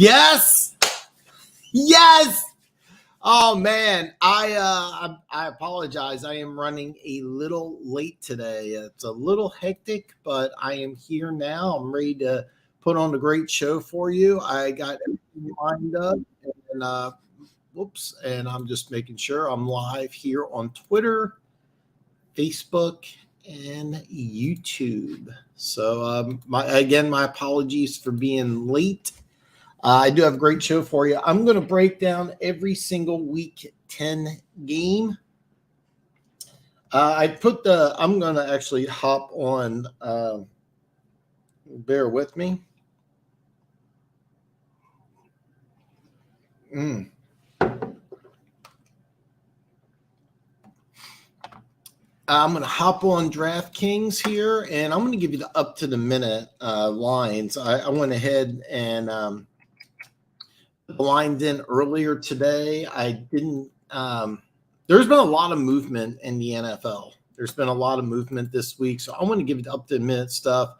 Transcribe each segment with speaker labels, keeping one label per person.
Speaker 1: Yes. Yes. Oh man, I apologize. I am running a little late today. It's a little hectic, but I am here now. I'm ready to put on a great show for you. I got everything lined up, and and I'm just making sure I'm live here on Twitter, Facebook, and YouTube. So my apologies for being late. I do have a great show for you. I'm going to break down every single week 10 game. I'm going to actually hop on. Bear with me. I'm going to hop on DraftKings here, and I'm going to give you the up-to-the-minute lines. I went ahead and lined in earlier today. I didn't. There's been a lot of movement in the NFL. There's been a lot of movement this week, so I want to give you the up-to-the-minute stuff.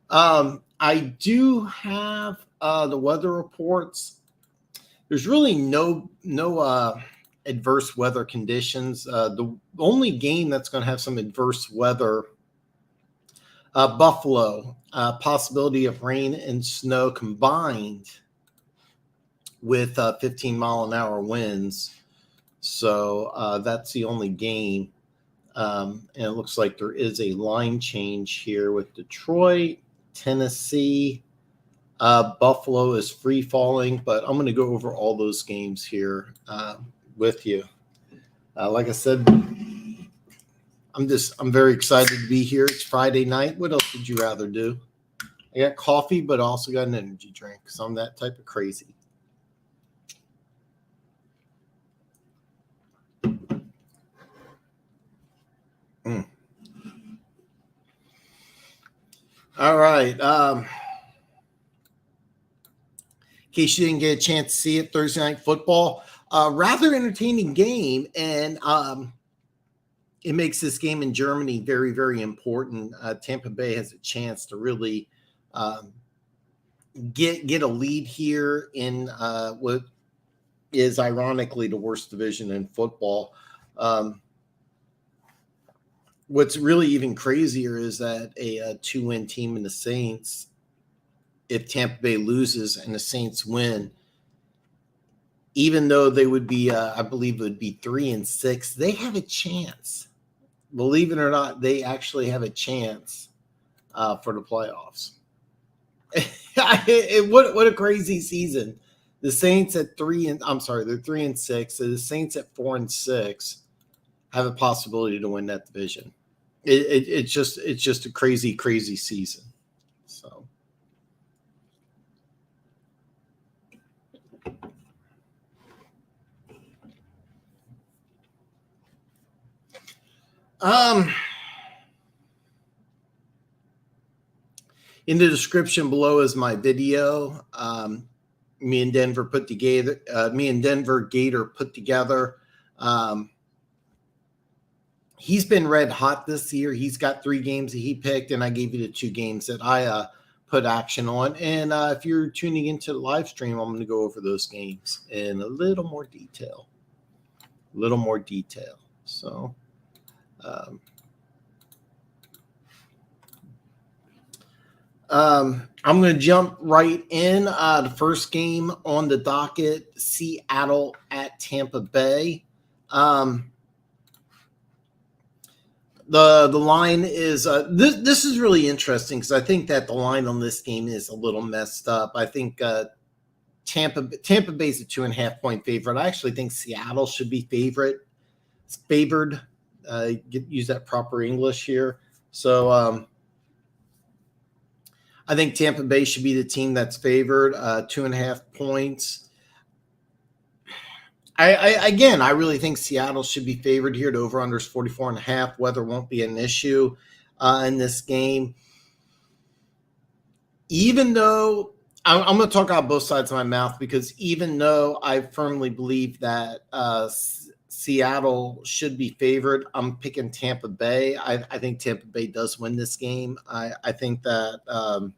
Speaker 1: I do have the weather reports. There's really no adverse weather conditions. The only game that's going to have some adverse weather, Buffalo, possibility of rain and snow combined with 15-mile-an-hour winds. So that's the only game. And it looks like there is a line change here with Detroit, Tennessee. Buffalo is free falling, but I'm going to go over all those games here with you. Like I said, I'm very excited to be here. It's Friday night. What else would you rather do? I got coffee, but I also got an energy drink because I'm that type of crazy. All right. In case you didn't get a chance to see it, Thursday Night Football, rather entertaining game, and it makes this game in Germany very, very important. Tampa Bay has a chance to really get a lead here in what is ironically the worst division in football. What's really even crazier is that a 2-win team in the Saints, if Tampa Bay loses and the Saints win, even though they would be, I believe it would be 3-6, they have a chance. Believe it or not, they actually have a chance for the playoffs. What a crazy season. The Saints at they're 3-6. So the Saints at 4-6 have a possibility to win that division. It's just a crazy, crazy season. So. In the description below is my video. Me and Denver Gator put together. He's been red hot this year. He's got 3 games that he picked, and I gave you the 2 games that I put action on. And if you're tuning into the live stream, I'm going to go over those games in a little more detail. So, I'm going to jump right in. The first game on the docket, Seattle at Tampa Bay. The line is this is really interesting because I think that the line on this game is a little messed up. I think Tampa Bay is a 2.5-point favorite. I actually think Seattle should be favored. Use that proper English here. So I think Tampa Bay should be the team that's favored. 2.5 points. I really think Seattle should be favored here. The over-under is 44.5. Weather won't be an issue in this game. Even though I'm going to talk out both sides of my mouth, because even though I firmly believe that Seattle should be favored, I'm picking Tampa Bay. I think Tampa Bay does win this game. I think that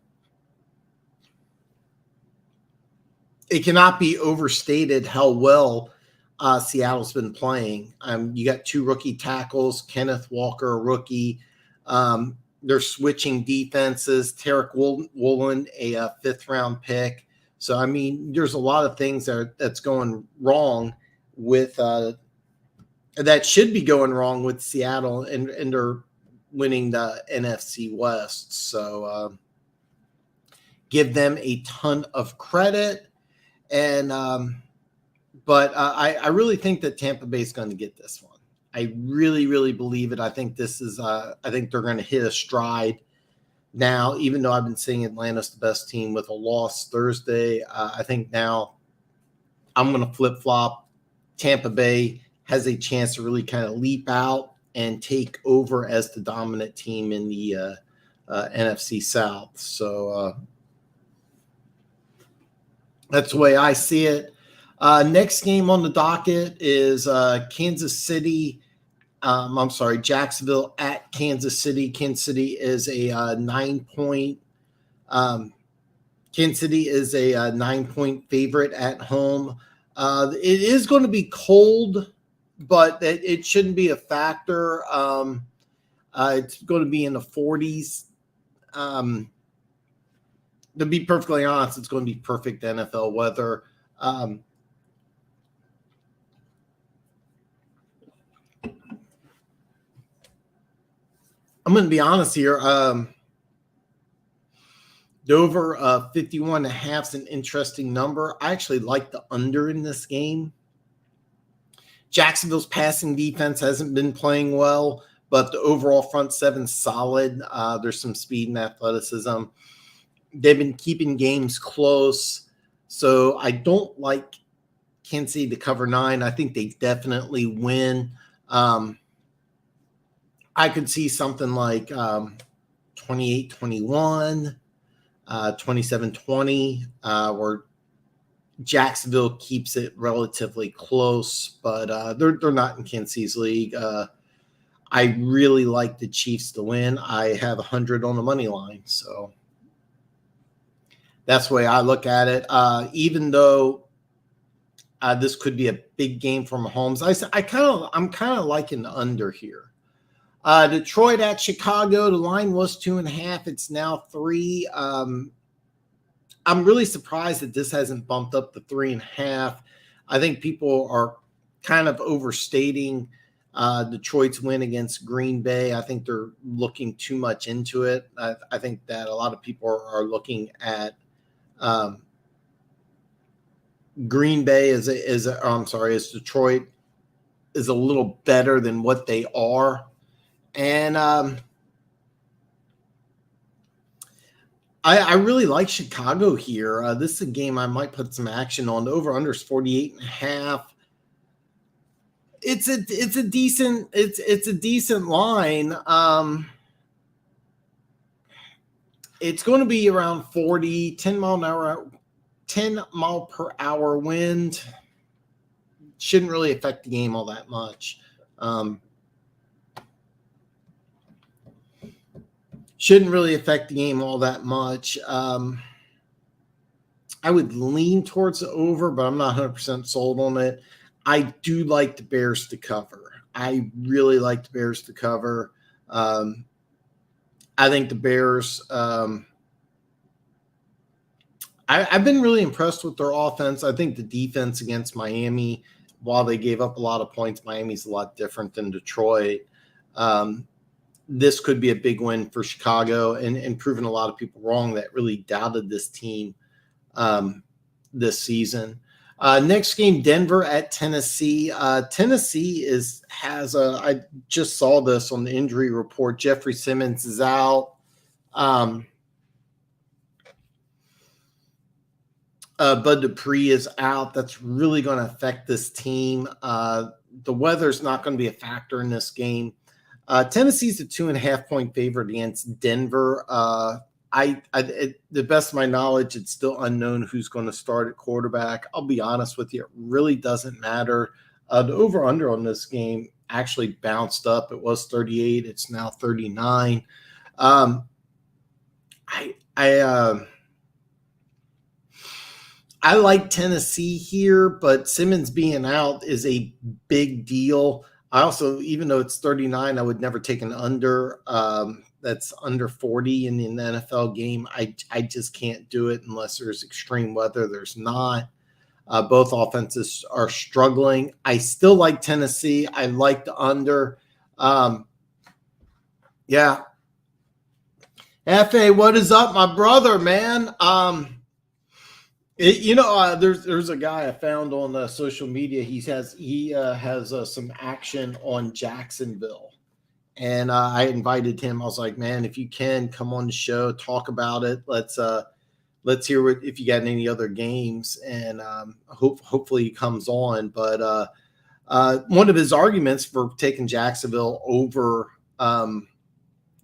Speaker 1: it cannot be overstated how well Seattle's been playing. You got 2 rookie tackles, Kenneth Walker, a rookie. They're switching defenses. Tarek Woolen, a 5th-round pick. So, I mean, there's a lot of things that's going wrong with that should be going wrong with Seattle, and they're winning the NFC West. So, give them a ton of credit. And but I really think that Tampa Bay is going to get this one. I really, really believe it. I think this is I think they're going to hit a stride now, even though I've been saying Atlanta's the best team with a loss Thursday. I think now I'm going to flip-flop. Tampa Bay has a chance to really kind of leap out and take over as the dominant team in the NFC South. So that's the way I see it. Next game on the docket is Jacksonville at Kansas City. Kansas City is a 9-point. Kansas City is a 9-point favorite at home. It is going to be cold, but it shouldn't be a factor. It's going to be in the 40s. To be perfectly honest, it's going to be perfect NFL weather. I'm going to be honest here. The over 51.5 is an interesting number. I actually like the under in this game. Jacksonville's passing defense hasn't been playing well, but the overall front seven's solid. There's some speed and athleticism. They've been keeping games close, so I don't like Kansas City to cover 9. I think they definitely win. I could see something like 28-21, 27-20, where Jacksonville keeps it relatively close, but they're not in Kansas City's league. I really like the Chiefs to win. I have 100 on the money line, so that's the way I look at it. Even though this could be a big game for Mahomes, I'm kind of liking the under here. Detroit at Chicago. The line was 2.5. It's now 3. I'm really surprised that this hasn't bumped up to 3.5. I think people are kind of overstating Detroit's win against Green Bay. I think they're looking too much into it. I think that a lot of people are looking at Green Bay as Detroit is a little better than what they are. And I really like Chicago here. This is a game I might put some action on. The over/under is 48.5. It's a decent line. It's going to be around 40, 10 mile per hour wind. Shouldn't really affect the game all that much. I would lean towards the over, but I'm not 100% sold on it. I do like the Bears to cover. I really like the Bears to cover. I think the Bears I've been really impressed with their offense. I think the defense against Miami, while they gave up a lot of points, Miami's a lot different than Detroit. This could be a big win for Chicago and proving a lot of people wrong that really doubted this team this season. Next game, Denver at Tennessee. Tennessee I just saw this on the injury report. Jeffrey Simmons is out. Bud Dupree is out. That's really going to affect this team. The weather's not going to be a factor in this game. Tennessee's a 2.5-point favorite against Denver. The best of my knowledge, it's still unknown who's going to start at quarterback. I'll be honest with you, it really doesn't matter. The over/under on this game actually bounced up. It was 38. It's now 39. I I like Tennessee here, but Simmons being out is a big deal. I also, even though it's 39, I would never take an under. That's under 40 in the NFL game. I just can't do it unless there's extreme weather. There's not. Both offenses are struggling. I still like Tennessee. I like the under. Yeah. Fa, what is up, my brother, man? There's a guy I found on social media. He has some action on Jacksonville, and I invited him. I was like, man, if you can come on the show, talk about it. Let's hear if you got any other games, and hopefully he comes on. But one of his arguments for taking Jacksonville over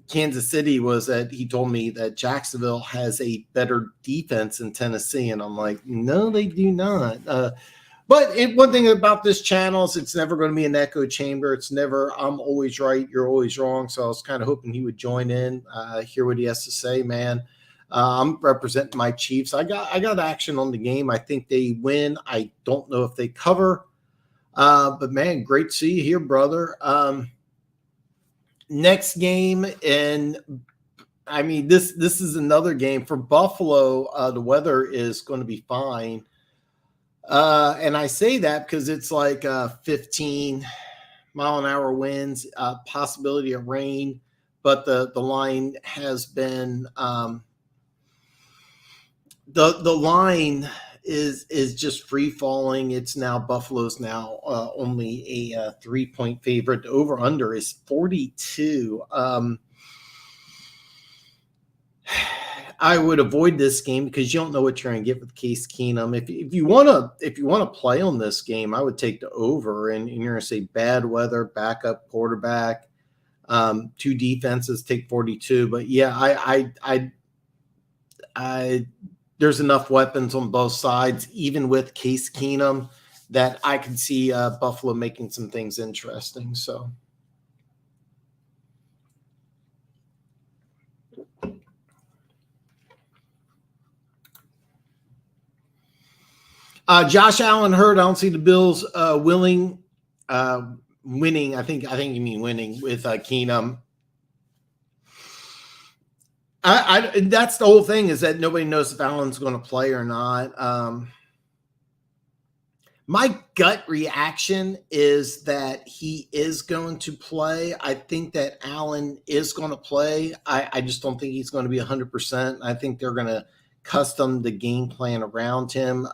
Speaker 1: Kansas City was that he told me that Jacksonville has a better defense than Tennessee. And I'm like, no, they do not. But one thing about this channel is it's never going to be an echo chamber. It's never, I'm always right, you're always wrong. So I was kind of hoping he would join in, hear what he has to say, man. I'm representing my Chiefs. I got action on the game. I think they win. I don't know if they cover. But man, great to see you here, brother. Next game, and I mean this is another game for Buffalo. The weather is going to be fine, and I say that because it's like 15-mile-an-hour winds, possibility of rain, but the line has been the line is just free falling. It's now Buffalo's now only a 3-point favorite. The over under is 42. I would avoid this game because you don't know what you're going to get with Case Keenum. If you want to play on this game, I would take the over, and you're going to say bad weather, backup quarterback, two defenses, take 42. But yeah, I there's enough weapons on both sides, even with Case Keenum, that I can see Buffalo making some things interesting. So, Josh Allen hurt. I don't see the Bills winning. I think you mean winning with Keenum. That's the whole thing, is that nobody knows if Allen's going to play or not. My gut reaction is that he is going to play. I think that Allen is going to play. I just don't think he's going to be 100%. I think they're going to custom the game plan around him.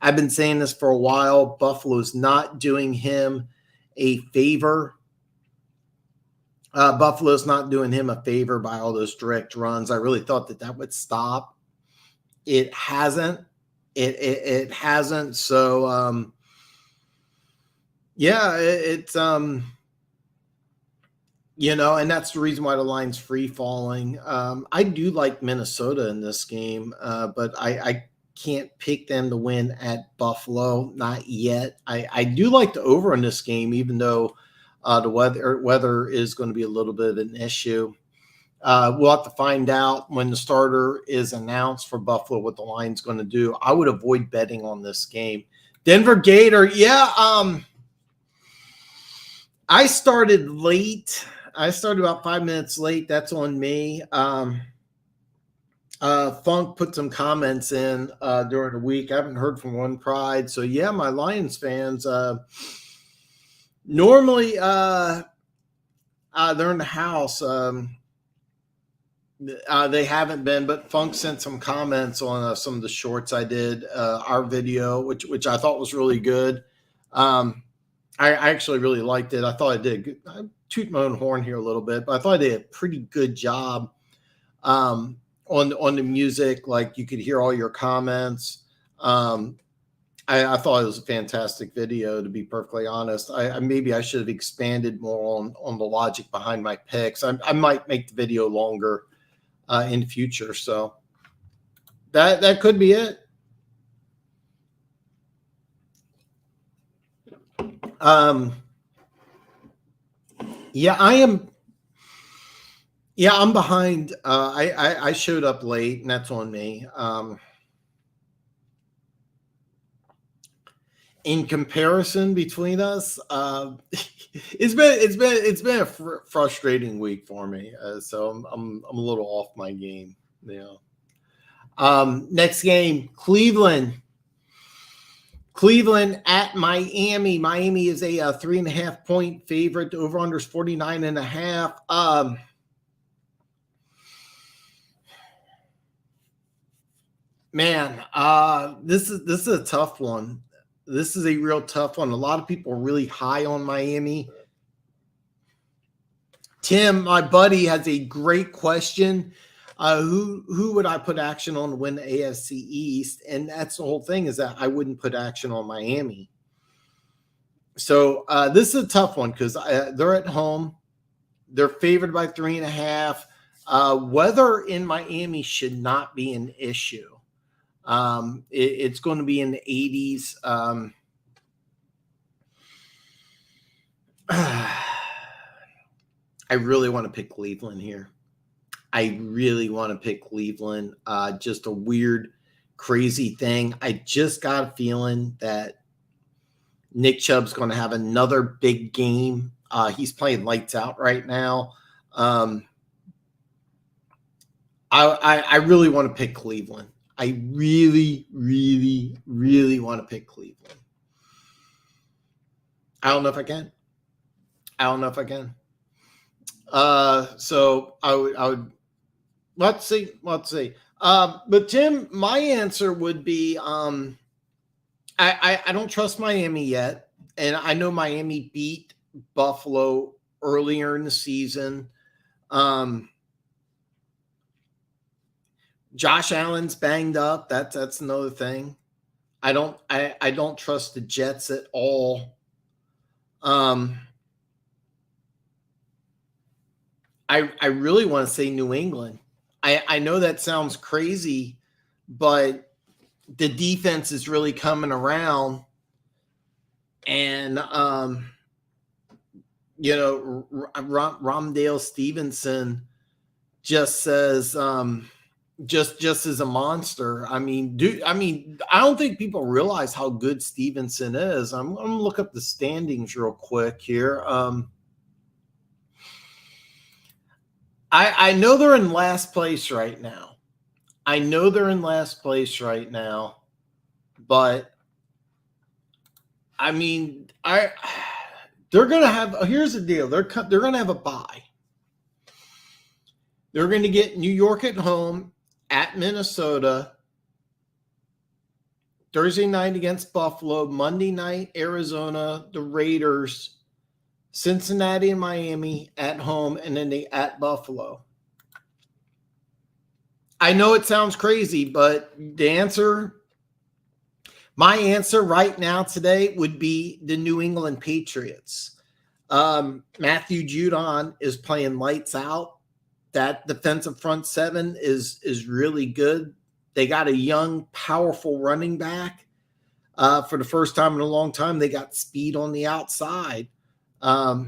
Speaker 1: I've been saying this for a while. Buffalo's not doing him a favor. Buffalo's not doing him a favor by all those direct runs. I really thought that would stop. It hasn't. It hasn't. So, yeah, it's and that's the reason why the line's free falling. I do like Minnesota in this game, but I can't pick them to win at Buffalo. Not yet. I do like the over in this game, even though the weather is going to be a little bit of an issue. We'll have to find out when the starter is announced for Buffalo what the line's going to do. I would avoid betting on this game. Denver Gator, yeah. I started late. I started about 5 minutes late. That's on me. Funk put some comments in during the week. I haven't heard from One Pride. So, yeah, my Lions fans, normally they're in the house. They haven't been, but Funk sent some comments on some of the shorts I did, our video, which I thought was really good. I actually really liked it. I thought I did good. I toot my own horn here a little bit, but I thought I did a pretty good job on the music. Like, you could hear all your comments. I thought it was a fantastic video, to be perfectly honest. Maybe I should have expanded more on the logic behind my picks. I might make the video longer in the future. So that could be it. Yeah, I'm behind. I showed up late, and that's on me. in comparison between us, it's been a frustrating week for me. So I'm a little off my game. Yeah. Next game, Cleveland at Miami. Miami is a 3.5 point favorite. The over under is 49.5. Man, this is a tough one. This is a real tough one. A lot of people are really high on Miami. Tim, my buddy, has a great question. Who would I put action on to win the AFC East? And that's the whole thing, is that I wouldn't put action on Miami. So this is a tough one because they're at home. They're favored by 3.5. Weather in Miami should not be an issue. It's going to be in the 80s. I really want to pick Cleveland here. I really want to pick Cleveland. Just a weird, crazy thing. I just got a feeling that Nick Chubb's going to have another big game. He's playing lights out right now. I really want to pick Cleveland. I really, really, really want to pick Cleveland. I don't know if I can. So I would let's see. But Tim, my answer would be I don't trust Miami yet, and I know Miami beat Buffalo earlier in the season. Josh Allen's banged up. That's another thing. I don't trust the Jets at all. I really want to say New England. I know that sounds crazy, but the defense is really coming around. And, Ramdale Stevenson just says, just is a monster. I don't think people realize how good Stevenson is. I'm going to look up the standings real quick here. I know they're in last place right now. But they're going to have, here's the deal. They're going to have a bye. They're going to get New York at home, at Minnesota, Thursday night against Buffalo, Monday night, Arizona, the Raiders, Cincinnati and Miami at home, and then they at Buffalo. I know it sounds crazy, but my answer right now today would be the New England Patriots. Matthew Judon is playing lights out. That defensive front seven is really good. They got a young, powerful running back. For the first time in a long time, they got speed on the outside. I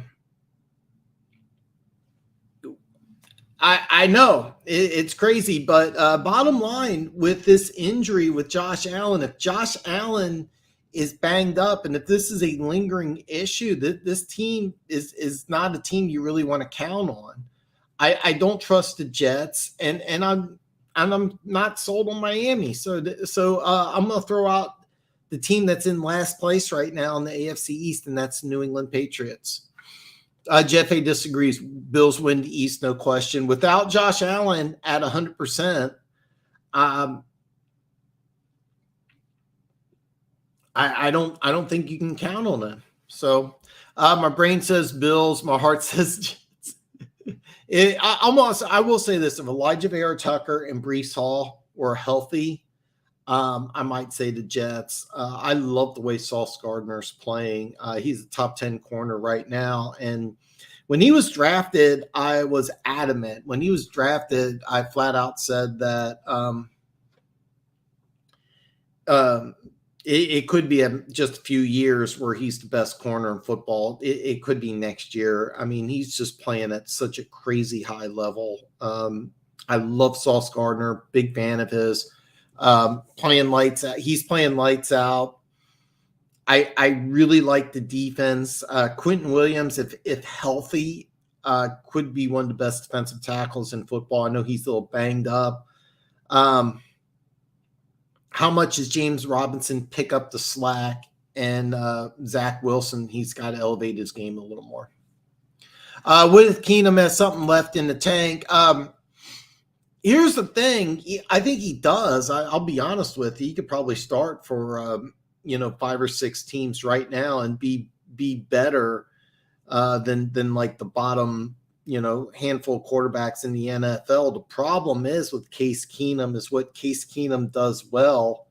Speaker 1: know it's crazy, but bottom line with this injury with Josh Allen, if Josh Allen is banged up and if this is a lingering issue, this team is not a team you really want to count on. I don't trust the Jets, and I'm not sold on Miami. So I'm going to throw out the team that's in last place right now in the AFC East, and that's New England Patriots. Jeff A disagrees. Bills win the East, no question. Without Josh Allen at 100%, I don't think you can count on him. So my brain says Bills, my heart says Jets. I will say this: if Elijah Vera Tucker and Breece Hall were healthy, I might say the Jets. I love the way Sauce Gardner's playing. He's a top 10 corner right now. And when he was drafted, I was adamant. When he was drafted, I flat out said that it could be just a few years where he's the best corner in football. It could be next year. He's just playing at such a crazy high level. I love Sauce Gardner, big fan of his. Playing lights out. He's playing lights out. I really like the defense. Quentin Williams, if healthy, could be one of the best defensive tackles in football. I know he's a little banged up. How much does James Robinson pick up the slack? And Zach Wilson, he's got to elevate his game a little more. With Keenum has something left in the tank. Here's the thing. I think he does. I'll be honest with you. He could probably start for 5 or 6 teams right now and be better than like the bottom handful of quarterbacks in the NFL. The problem is with Case Keenum is what Case Keenum does well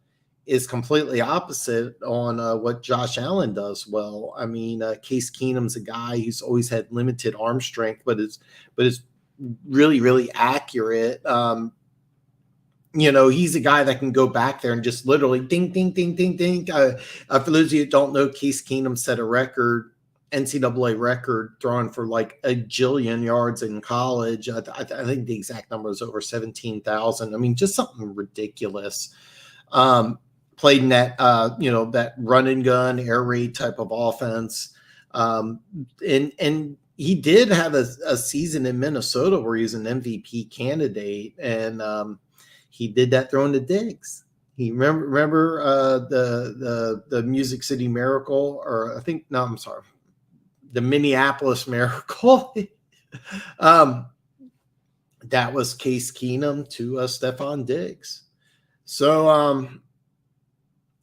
Speaker 1: is completely opposite on what Josh Allen does well. I mean, Case Keenum's a guy who's always had limited arm strength, but is really, really accurate. He's a guy that can go back there and just literally ding, ding, ding, ding, ding. For those of you that don't know, Case Keenum set a record, NCAA record, throwing for like a jillion yards in college. I think the exact number is over 17,000. I mean, just something ridiculous. Played in that, that run and gun, air raid type of offense. And he did have a season in Minnesota where he was an MVP candidate. And he did that throwing to Diggs. He remember the Music City Miracle, or I think, no, I'm sorry, the Minneapolis Miracle. That was Case Keenum to Stephon Diggs. So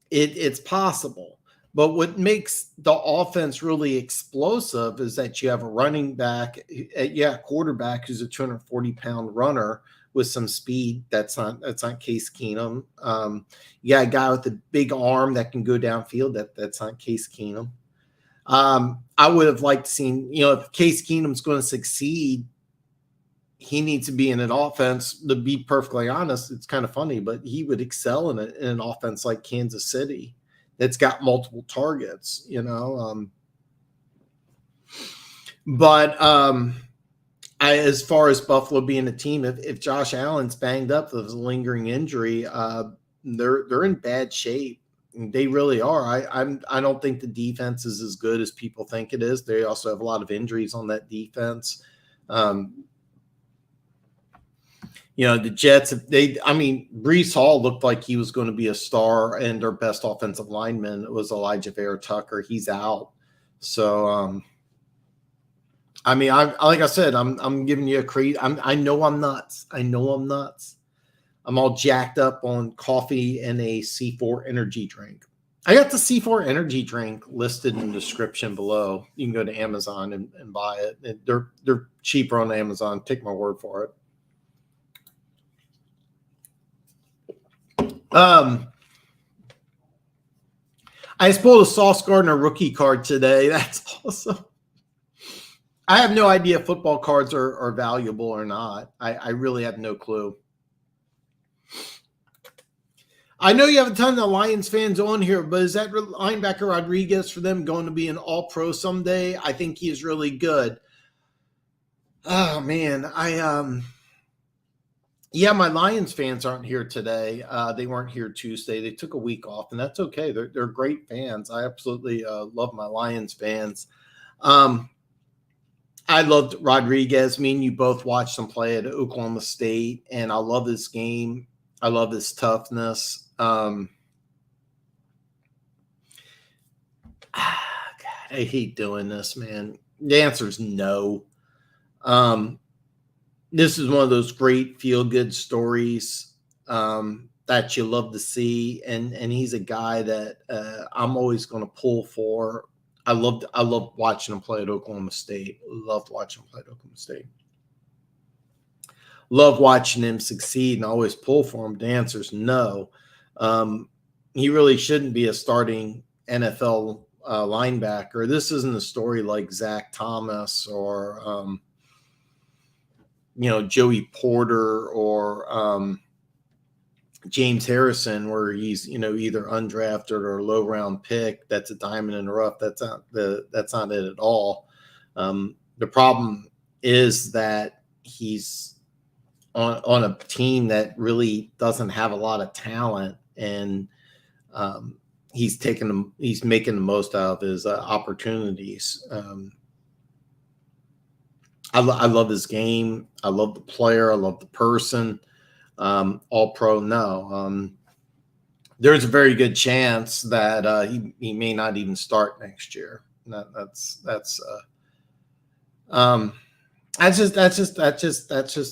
Speaker 1: it's possible. But what makes the offense really explosive is that you have a running back, quarterback who's a 240-pound runner with some speed. That's not Case Keenum. You got a guy with a big arm that can go downfield. That's not Case Keenum. I would have liked to see, if Case Keenum's going to succeed, he needs to be in an offense. To be perfectly honest, it's kind of funny, but he would excel in an offense like Kansas City that's got multiple targets, as far as Buffalo being a team, if Josh Allen's banged up with a lingering injury, they're in bad shape. They really are. I don't think the defense is as good as people think it is. They also have a lot of injuries on that defense. The Jets, Breece Hall looked like he was going to be a star, and their best offensive lineman was Elijah Vera-Tucker. He's out. So, like I said, I'm giving you a credit. I know I'm nuts. I'm all jacked up on coffee and a C4 energy drink. I got the C4 energy drink listed in the description below. You can go to Amazon and buy it. They're cheaper on Amazon. Take my word for it. I just pulled a Sauce Gardner rookie card today. That's awesome. I have no idea if football cards are valuable or not. I really have no clue. I know you have a ton of Lions fans on here, but is that linebacker Rodriguez for them going to be an all-pro someday? I think he is really good. Oh, man. My Lions fans aren't here today. They weren't here Tuesday. They took a week off, and that's okay. They're great fans. I absolutely love my Lions fans. I loved Rodriguez. Me and you both watched him play at Oklahoma State, and I love his game. I love his toughness. God, I hate doing this, man. The answer is no. This is one of those great feel-good stories that you love to see, and he's a guy that I'm always going to pull for. I loved watching him play at Oklahoma State. Loved watching him play at Oklahoma State. Love watching him succeed, and I always pull for him. The answer is no. He really shouldn't be a starting NFL linebacker. This isn't a story like Zach Thomas or Joey Porter or James Harrison, where he's either undrafted or low round pick. That's a diamond in the rough. That's not it at all. The problem is that he's on a team that really doesn't have a lot of talent, and he's making the most out of his opportunities. I love his game. I love the player. I love the person. All pro, no. There's a very good chance that he may not even start next year. That's just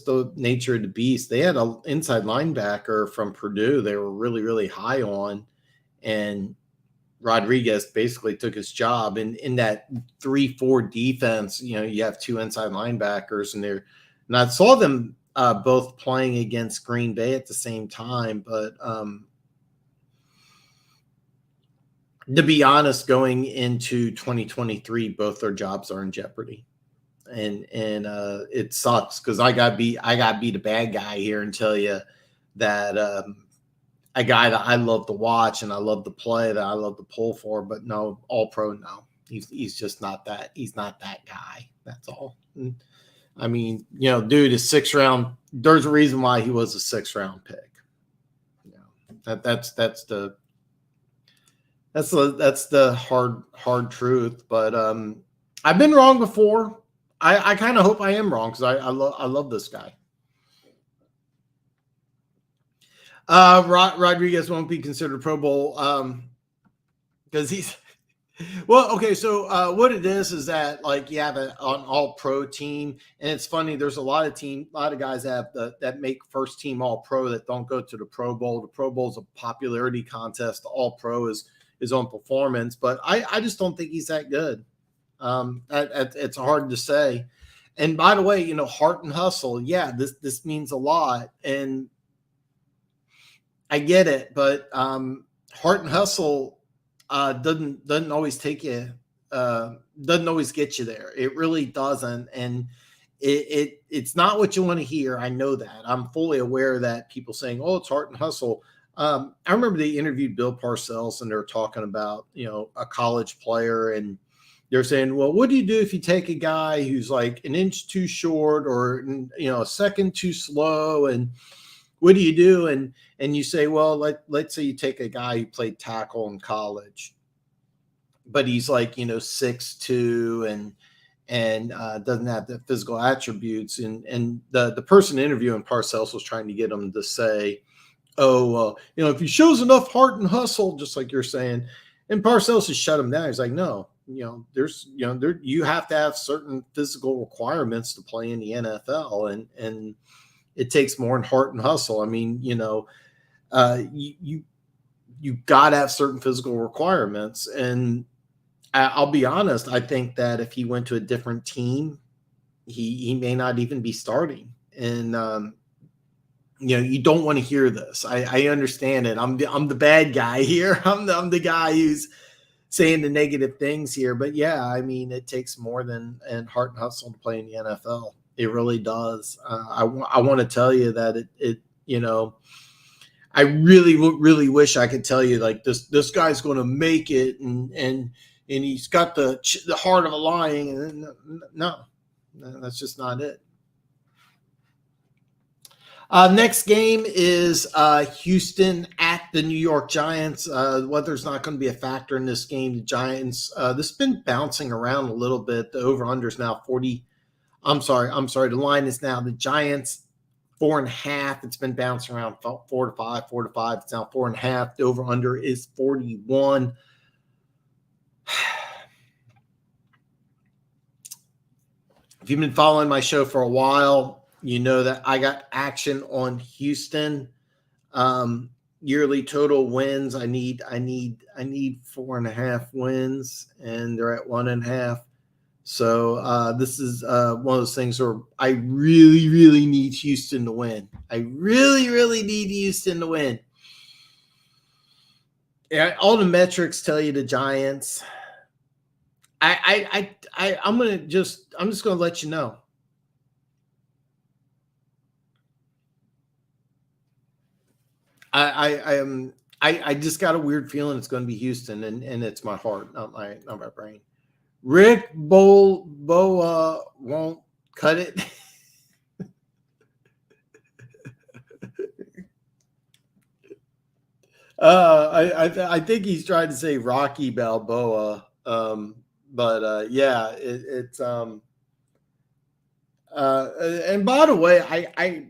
Speaker 1: the nature of the beast. They had an inside linebacker from Purdue they were really, really high on, and Rodriguez basically took his job. In that 3-4 defense, you have two inside linebackers, and I saw them both playing against Green Bay at the same time. But to be honest, going into 2023, both their jobs are in jeopardy. And it sucks because I got be the bad guy here and tell you that a guy that I love to watch and I love to play, that I love to pull for, but no, all pro, no, he's just not that. He's not that guy. That's all. I mean, dude is 6th round. There's a reason why he was a 6th round pick. That's the hard truth. But I've been wrong before. I kind of hope I am wrong because I love this guy. Rodriguez won't be considered Pro Bowl because he's well. Okay, so what it is that like you have an All Pro team, and it's funny. There's a lot of guys that make first team All Pro that don't go to the Pro Bowl. The Pro Bowl is a popularity contest. The All Pro is his own performance, but I just don't think he's that good. It's hard to say. And by the way, heart and hustle. Yeah, this means a lot, and I get it, but heart and hustle doesn't always take you, doesn't always get you there. It really doesn't, and it's not what you want to hear. I know that. I'm fully aware that people saying, "Oh, it's heart and hustle." I remember they interviewed Bill Parcells, and they were talking about a college player, and they're saying, "Well, what do you do if you take a guy who's like an inch too short or a second too slow and what do you do?" And you say, well, let's say you take a guy who played tackle in college, but he's like, 6'2" and doesn't have the physical attributes. And the person interviewing Parcells was trying to get him to say, oh, if he shows enough heart and hustle, just like you're saying. And Parcells just shut him down. He's like, no, you have to have certain physical requirements to play in the NFL. And it takes more than heart and hustle. I mean, you got to have certain physical requirements. And I'll be honest, I think that if he went to a different team, he may not even be starting. And, you don't want to hear this. I understand it. I'm the bad guy here. I'm the guy who's saying the negative things here. But yeah, I mean, it takes more than heart and hustle to play in the NFL. It really does. I want to tell you that it I really wish I could tell you like this guy's going to make it and he's got the heart of a lion. And no, that's just not it. Next game is Houston at the New York Giants. Weather's not going to be a factor in this game. The Giants, this has been bouncing around a little bit. The over-under is now 40. I'm sorry. The line is now the Giants 4.5. It's been bouncing around 4 to 5, 4 to 5. It's now 4.5. The over-under is 41. If you've been following my show for a while, you know that I got action on Houston. Yearly total wins. I need 4.5 wins, and they're at 1.5. So this is one of those things where I really need Houston to win. I really need Houston to win. Yeah, all the metrics tell you the Giants. I'm just gonna let you know. I just got a weird feeling it's going to be Houston, and it's my heart, not my brain. Rick Boa won't cut it. I think he's trying to say Rocky Balboa. But yeah, it's and by the way, I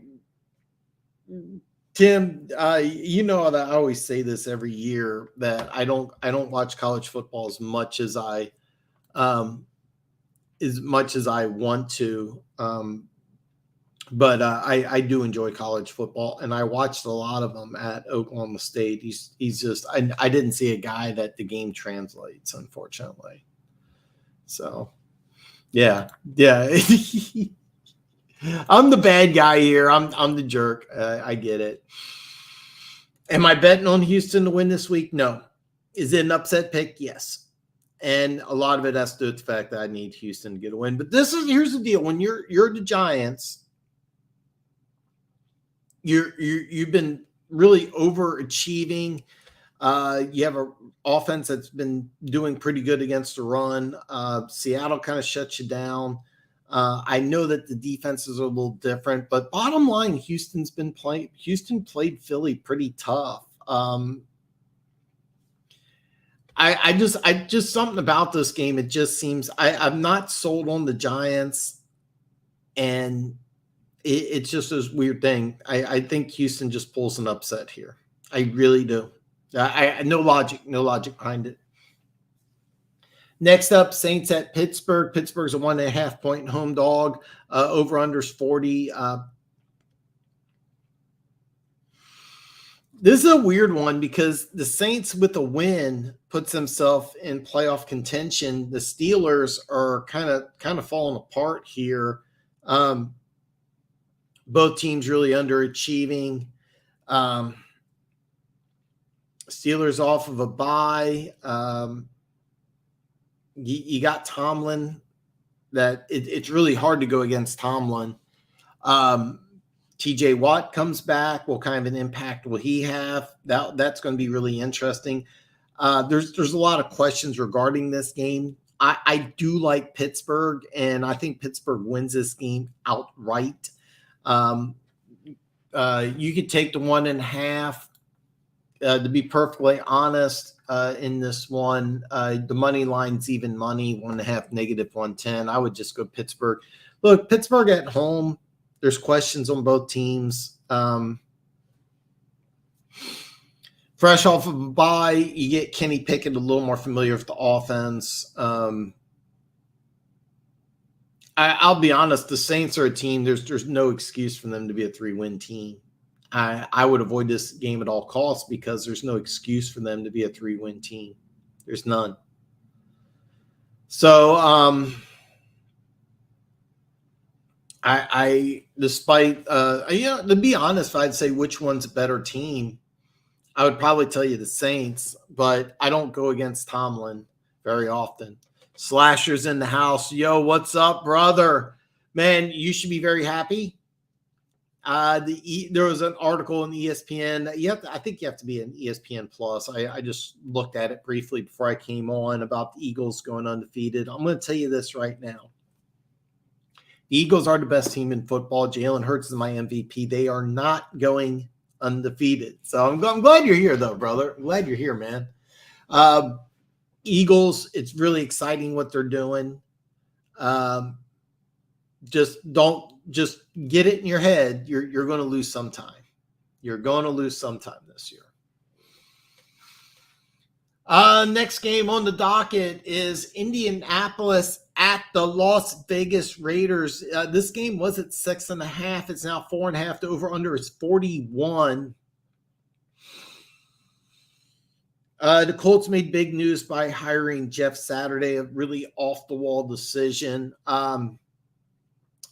Speaker 1: Tim, you know that I always say this every year that I don't watch college football um, as much as I want to. But I do enjoy college football, and I watched a lot of them at Oklahoma State. He's just I didn't see a guy that the game translates, unfortunately. So yeah, yeah. I'm the bad guy here. I'm the jerk. I get it. Am I betting on Houston to win this week? No. Is it an upset pick? Yes. And a lot of it has to do with the fact that I need Houston to get a win. But here's the deal: when you're the Giants, you've been really overachieving. You have an offense that's been doing pretty good against the run. Seattle kind of shuts you down. I know that the defenses are a little different, but bottom line, Houston played Philly pretty tough. I just something about this game. It just seems I'm not sold on the Giants, and it's just this weird thing. I think Houston just pulls an upset here. I really do. I no logic behind it. Next up, Saints at Pittsburgh. Pittsburgh's a 1.5 point home dog. Over unders 40. This is a weird one because the Saints with a win puts themselves in playoff contention. The Steelers are kind of falling apart here. Both teams really underachieving. Steelers off of a bye. You got Tomlin. That it's really hard to go against Tomlin. TJ Watt comes back. What kind of an impact will he have? That's going to be really interesting. There's a lot of questions regarding this game. I do like Pittsburgh, and I think Pittsburgh wins this game outright. You could take the 1.5. To be perfectly honest, in this one, the money line's even money, 1.5 negative 110. I would just go Pittsburgh. Look, Pittsburgh at home. There's questions on both teams. Fresh off of a bye, you get Kenny Pickett a little more familiar with the offense. I'll be honest, the Saints are a team. There's no excuse for them to be a 3-win team. I would avoid this game at all costs because there's no excuse for them to be a 3-win team. There's none. So despite to be honest, if I'd say which one's a better team, I would probably tell you the Saints, but I don't go against Tomlin very often. Slasher's in the house. Yo, what's up, brother? Man, you should be very happy. There was an article in ESPN. I think you have to be an ESPN Plus. I just looked at it briefly before I came on about the Eagles going undefeated. I'm going to tell you this right now. The Eagles are the best team in football. Jalen Hurts is my MVP. They are not going undefeated. So I'm glad you're here, though, brother. I'm glad you're here, man. Eagles, it's really exciting what they're doing. Just get it in your head. You're going to lose sometime. You're going to lose sometime this year. Next game on the docket is Indianapolis at the Las Vegas Raiders. This game was at 6.5. It's now 4.5. The over-under is 41. The Colts made big news by hiring Jeff Saturday, a really off-the-wall decision. I'm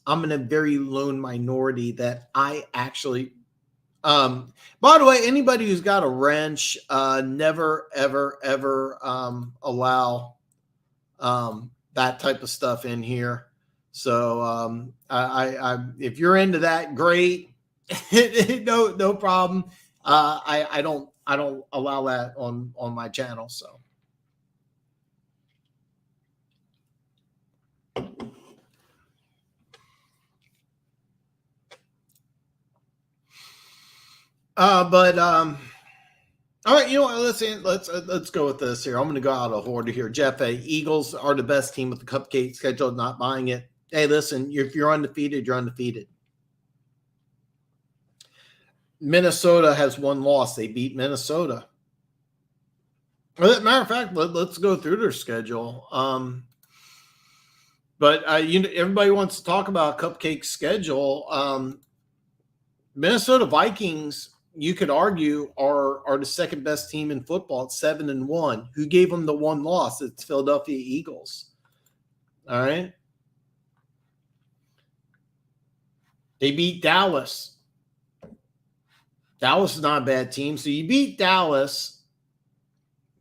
Speaker 1: in a very lone minority that I actually by the way, anybody who's got a wrench, never, ever, ever allow that type of stuff in here. So I if you're into that, great. no problem. I don't allow that on my channel. So. But All right, you know what? Let's go with this here. I'm going to go out of order here. Jeff A. Eagles are the best team with the cupcake schedule. Not buying it. Hey, listen, if you're undefeated, you're undefeated. Minnesota has one loss. They beat Minnesota. As a matter of fact, let's go through their schedule. But everybody wants to talk about a cupcake schedule. Minnesota Vikings, you could argue, are the second best team in football at 7-1. Who gave them the one loss? It's Philadelphia Eagles. All right. They beat Dallas. Dallas is not a bad team. So you beat Dallas,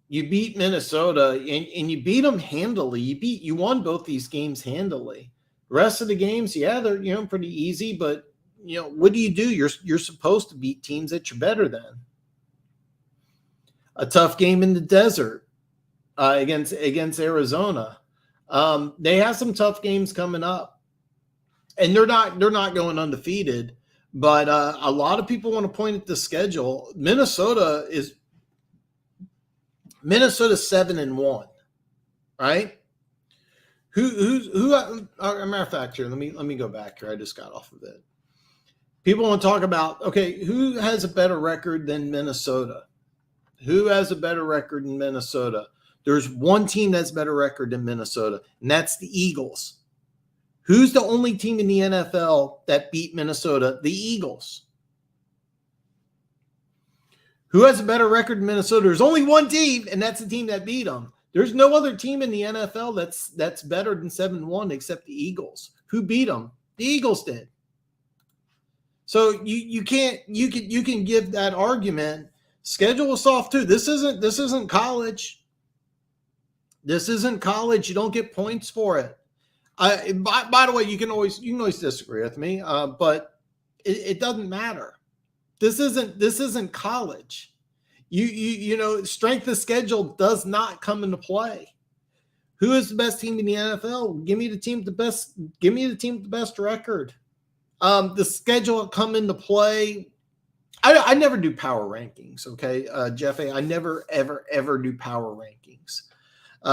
Speaker 1: you beat Minnesota, and you beat them handily. You won both these games handily. The rest of the games, yeah, they're pretty easy, but what do? You're supposed to beat teams that you're better than. A tough game in the desert against Arizona. They have some tough games coming up, and they're not going undefeated. But a lot of people want to point at the schedule. Minnesota's 7-1, right? Who? A matter of fact, here, let me go back here. I just got off of it. People want to talk about, okay, who has a better record than Minnesota? Who has a better record than Minnesota? There's one team that's better record than Minnesota, and that's the Eagles. Who's the only team in the NFL that beat Minnesota? The Eagles. Who has a better record than Minnesota? There's only one team, and that's the team that beat them. There's no other team in the NFL that's better than 7-1 except the Eagles. Who beat them? The Eagles did. So you can give that argument. Schedule is soft too. This isn't college. This isn't college. You don't get points for it. By the way, you can always disagree with me, but it doesn't matter. This isn't college. Strength of schedule does not come into play. Who is the best team in the NFL? Give me the team with the best record. The schedule will come into play. I never do power rankings, okay, Jeff A. I never, ever do power rankings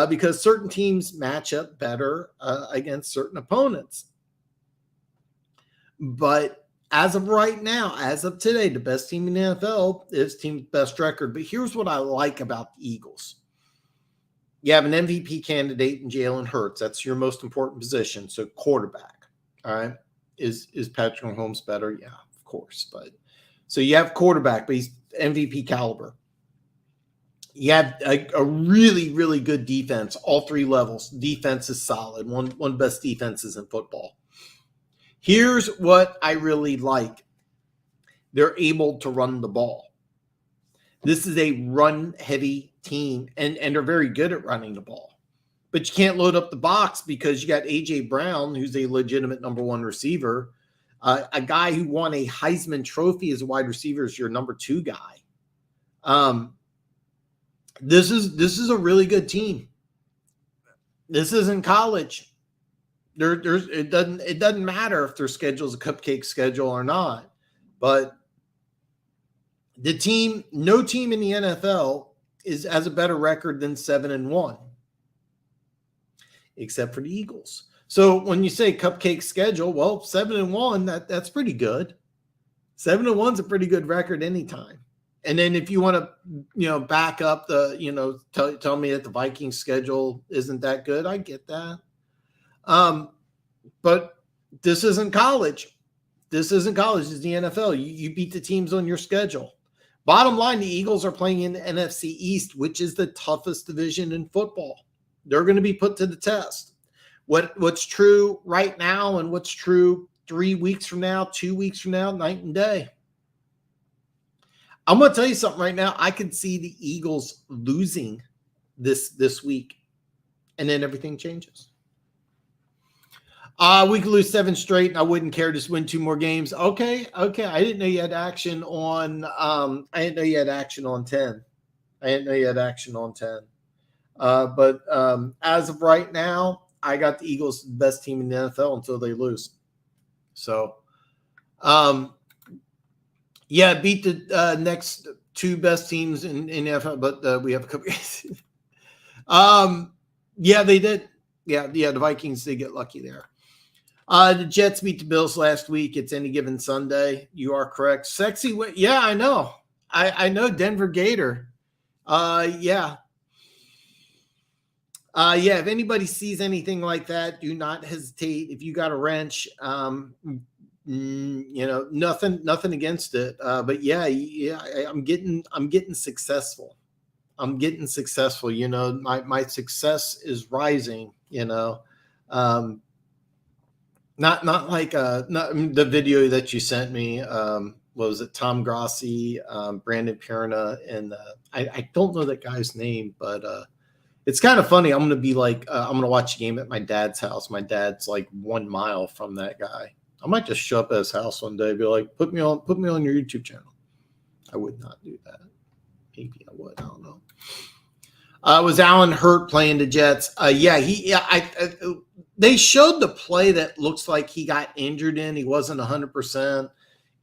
Speaker 1: because certain teams match up better against certain opponents. But as of right now, as of today, the best team in the NFL is team's best record. But here's what I like about the Eagles. You have an MVP candidate in Jalen Hurts. That's your most important position. So quarterback, all right? Is Patrick Mahomes better? Yeah, of course. But so you have quarterback, but he's MVP caliber. You have a really, really good defense, all three levels. Defense is solid. One of the best defenses in football. Here's what I really like. They're able to run the ball. This is a run-heavy team, and they're very good at running the ball. But you can't load up the box because you got A.J. Brown, who's a legitimate number one receiver. A guy who won a Heisman Trophy as a wide receiver is your number two guy. This is a really good team. This isn't college. It doesn't matter if their schedule is a cupcake schedule or not. But no team in the NFL has a better record than 7-1. Except for the Eagles. So when you say cupcake schedule, well, 7-1, that's pretty good. 7-1's a pretty good record anytime. And then if you want to, back up tell me that the Vikings schedule isn't that good, I get that. But this isn't college. This isn't college. It's the NFL. You beat the teams on your schedule. Bottom line, the Eagles are playing in the NFC East, which is the toughest division in football. They're going to be put to the test. What's true right now and what's true 3 weeks from now, 2 weeks from now, night and day. I'm going to tell you something right now. I could see the Eagles losing this week, and then everything changes. We could lose 7 straight, and I wouldn't care. Just win 2 more games. Okay. I didn't know you had action on. I didn't know you had action on 10. But as of right now, I got the Eagles the best team in the NFL until they lose. So, beat the next two best teams in NFL, but we have a couple. Yeah, they did. Yeah, the Vikings did get lucky there. The Jets beat the Bills last week. It's any given Sunday. You are correct. Sexy win. Yeah, I know. I know Denver Gator. Yeah. Yeah, if anybody sees anything like that, do not hesitate. If you got a wrench, nothing against it. But yeah, I'm getting successful. I'm getting successful. My success is rising. Not like not the video that you sent me. What was it? Tom Grossi, Brandon Perna, and I don't know that guy's name, but it's kind of funny. I'm going to be like, I'm going to watch a game at my dad's house. My dad's like 1 mile from that guy. I might just show up at his house one day and be like, put me on your YouTube channel. I would not do that. Maybe I would. I don't know. Was Allen hurt playing the Jets? They showed the play that looks like he got injured in. He wasn't 100%.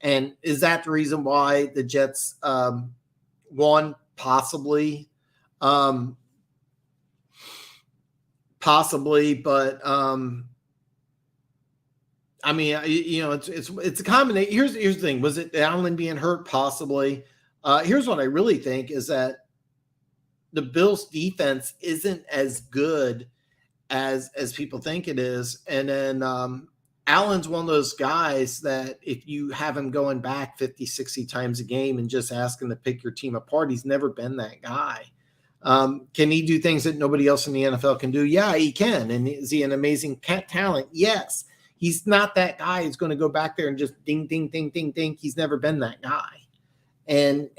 Speaker 1: And is that the reason why the Jets won? Possibly. Possibly, but I mean, it's a combination. Here's the thing: was it Allen being hurt? Possibly. Here's what I really think is that the Bills' defense isn't as good as people think it is, and then Allen's one of those guys that if you have him going back 50, 60 times a game and just ask him to pick your team apart, he's never been that guy. Can he do things that nobody else in the NFL can do? Yeah, he can. And is he an amazing talent? Yes. He's not that guy who's going to go back there and just ding, ding, ding, ding, ding. He's never been that guy. And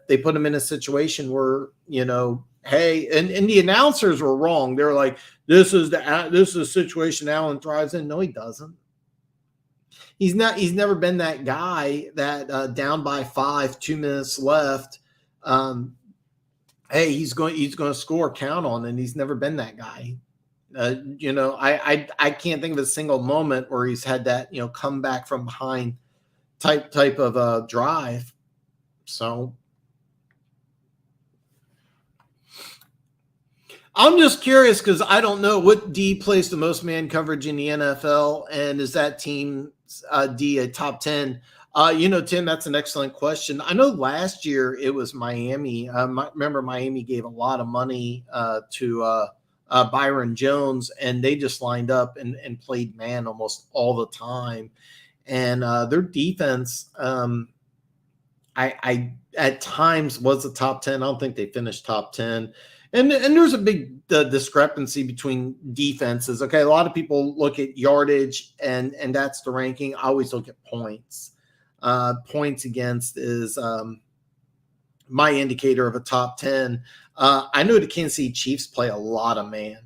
Speaker 1: they put him in a situation where, hey, and the announcers were wrong. They're like, this is a situation Allen thrives in. No, he doesn't. He's never been that guy that down by 5, 2 minutes left. Hey, he's going to score, count on, and he's never been that guy. I can't think of a single moment where he's had that, come back from behind type of drive. So I'm just curious because I don't know what D plays the most man coverage in the NFL, and is that team D a top 10? Tim, that's an excellent question. I know last year it was Miami. Remember, Miami gave a lot of money to Byron Jones, and they just lined up and played man almost all the time. And their defense, I at times was a top 10. I don't think they finished top 10. And there's a big discrepancy between defenses. Okay, a lot of people look at yardage, and that's the ranking. I always look at points. Points against is my indicator of a top 10. I know the Kansas City Chiefs play a lot of man.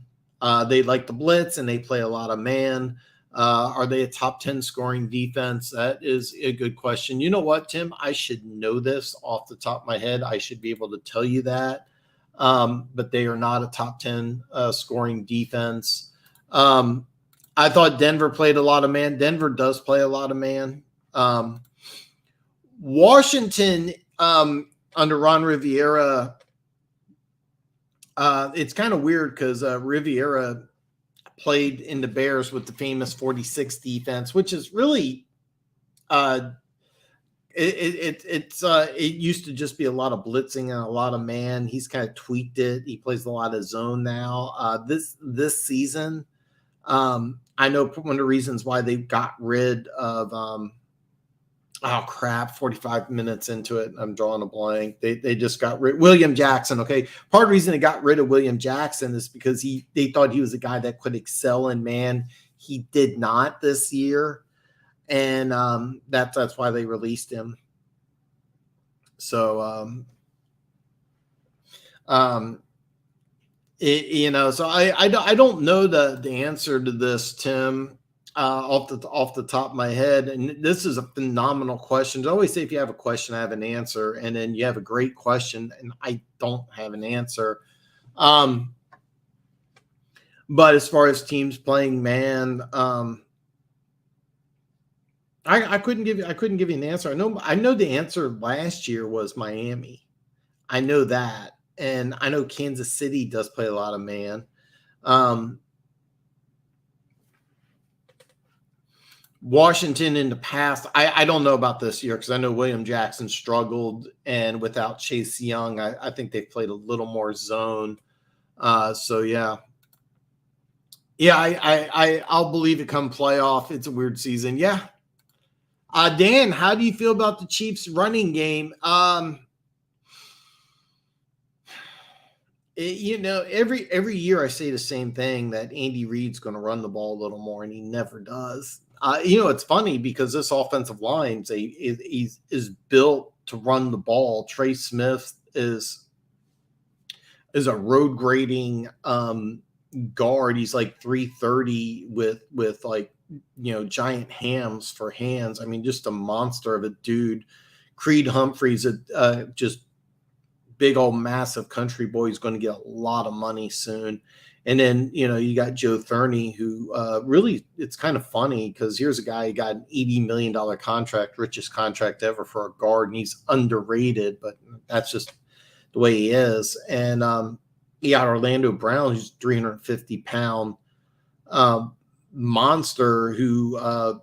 Speaker 1: They like the blitz, and they play a lot of man. Are they a top 10 scoring defense? That is a good question. You know what, Tim? I should know this off the top of my head. I should be able to tell you that. But they are not a top 10 scoring defense. I thought Denver played a lot of man. Denver does play a lot of man. Washington, under Ron Rivera, it's kind of weird because Rivera played in the Bears with the famous 46 defense, which is really it used to just be a lot of blitzing and a lot of man. He's kind of tweaked it. He plays a lot of zone now. This season, I know one of the reasons why they got rid of 45 minutes into it, I'm drawing a blank. They just got rid William Jackson. Okay. Part of the reason they got rid of William Jackson is because they thought he was a guy that could excel in man. He did not this year. And that's why they released him. So so I don't know the answer to this, Tim, off the top of my head. And this is a phenomenal question. I always say if you have a question, I have an answer, and then you have a great question, and I don't have an answer. But as far as teams playing man, I couldn't give you an answer. I know the answer last year was Miami. I know that. And I know Kansas City does play a lot of man. Washington in the past, I don't know about this year because I know William Jackson struggled, and without Chase Young, I think they've played a little more zone. So yeah, I'll believe it come playoff. It's a weird season. Yeah. Dan, how do you feel about the Chiefs running game? Every year I say the same thing, that Andy Reid's going to run the ball a little more, and he never does. It's funny because this offensive line is built to run the ball. Trey Smith is a road grading guard. He's like 330 with like, giant hams for hands. I mean, just a monster of a dude. Creed Humphrey's just big old massive country boy. He's going to get a lot of money soon. And then, you got Joe Thurney, who really, it's kind of funny because here's a guy who got an $80 million contract, richest contract ever for a guard, and he's underrated, but that's just the way he is. And you got Orlando Brown, who's 350-pound monster who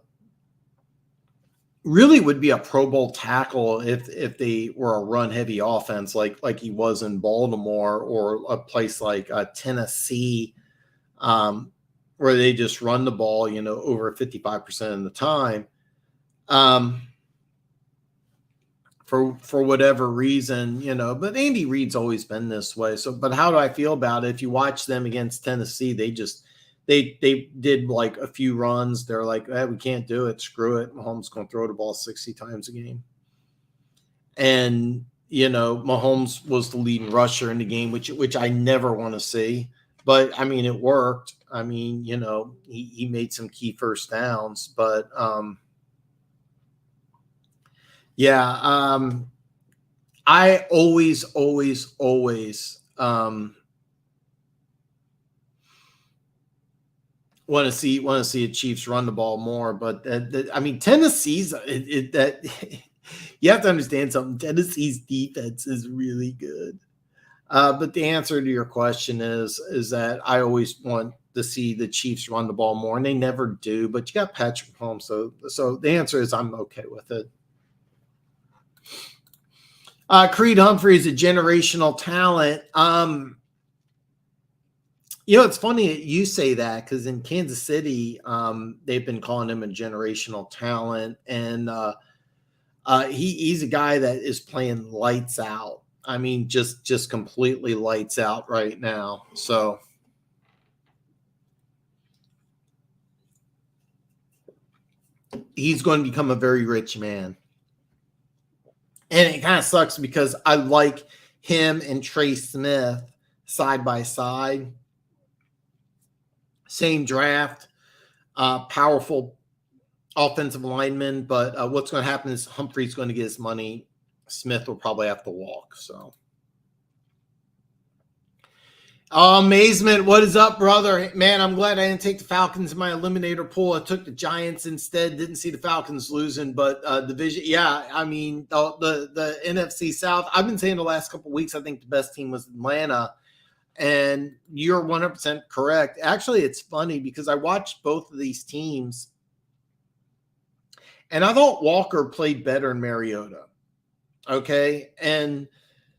Speaker 1: really would be a Pro Bowl tackle if they were a run-heavy offense like he was in Baltimore, or a place like Tennessee, where they just run the ball, over 55% of the time. For whatever reason, but Andy Reid's always been this way. So, but how do I feel about it? If you watch them against Tennessee, they did like a few runs. They're like, we can't do it. Screw it. Mahomes going to throw the ball 60 times a game. And, Mahomes was the leading rusher in the game, which I never want to see. But, I mean, it worked. I mean, he made some key first downs. But, I always want to see a Chiefs run the ball more, but Tennessee's that you have to understand something. Tennessee's defense is really good, but the answer to your question is that I always want to see the Chiefs run the ball more, and they never do. But you got Patrick Mahomes, so the answer is I'm okay with it. Creed Humphrey is a generational talent. It's funny you say that, because in Kansas City, they've been calling him a generational talent, and he's a guy that is playing lights out. I mean, just completely lights out right now. So he's going to become a very rich man. And it kind of sucks because I like him and Trey Smith side by side. Same draft, powerful offensive lineman. But what's going to happen is Humphrey's going to get his money. Smith will probably have to walk. So, Amazement, what is up, brother? Man, I'm glad I didn't take the Falcons in my eliminator pool. I took the Giants instead. Didn't see the Falcons losing, but division, I mean, the NFC South. I've been saying the last couple of weeks, I think the best team was Atlanta. And you're 100% correct. Actually, it's funny because I watched both of these teams, and I thought Walker played better than Mariota. Okay. And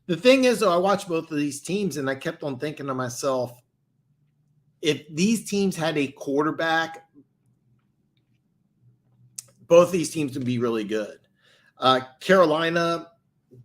Speaker 1: the thing is, though, I watched both of these teams, and I kept on thinking to myself, if these teams had a quarterback, both these teams would be really good. Carolina,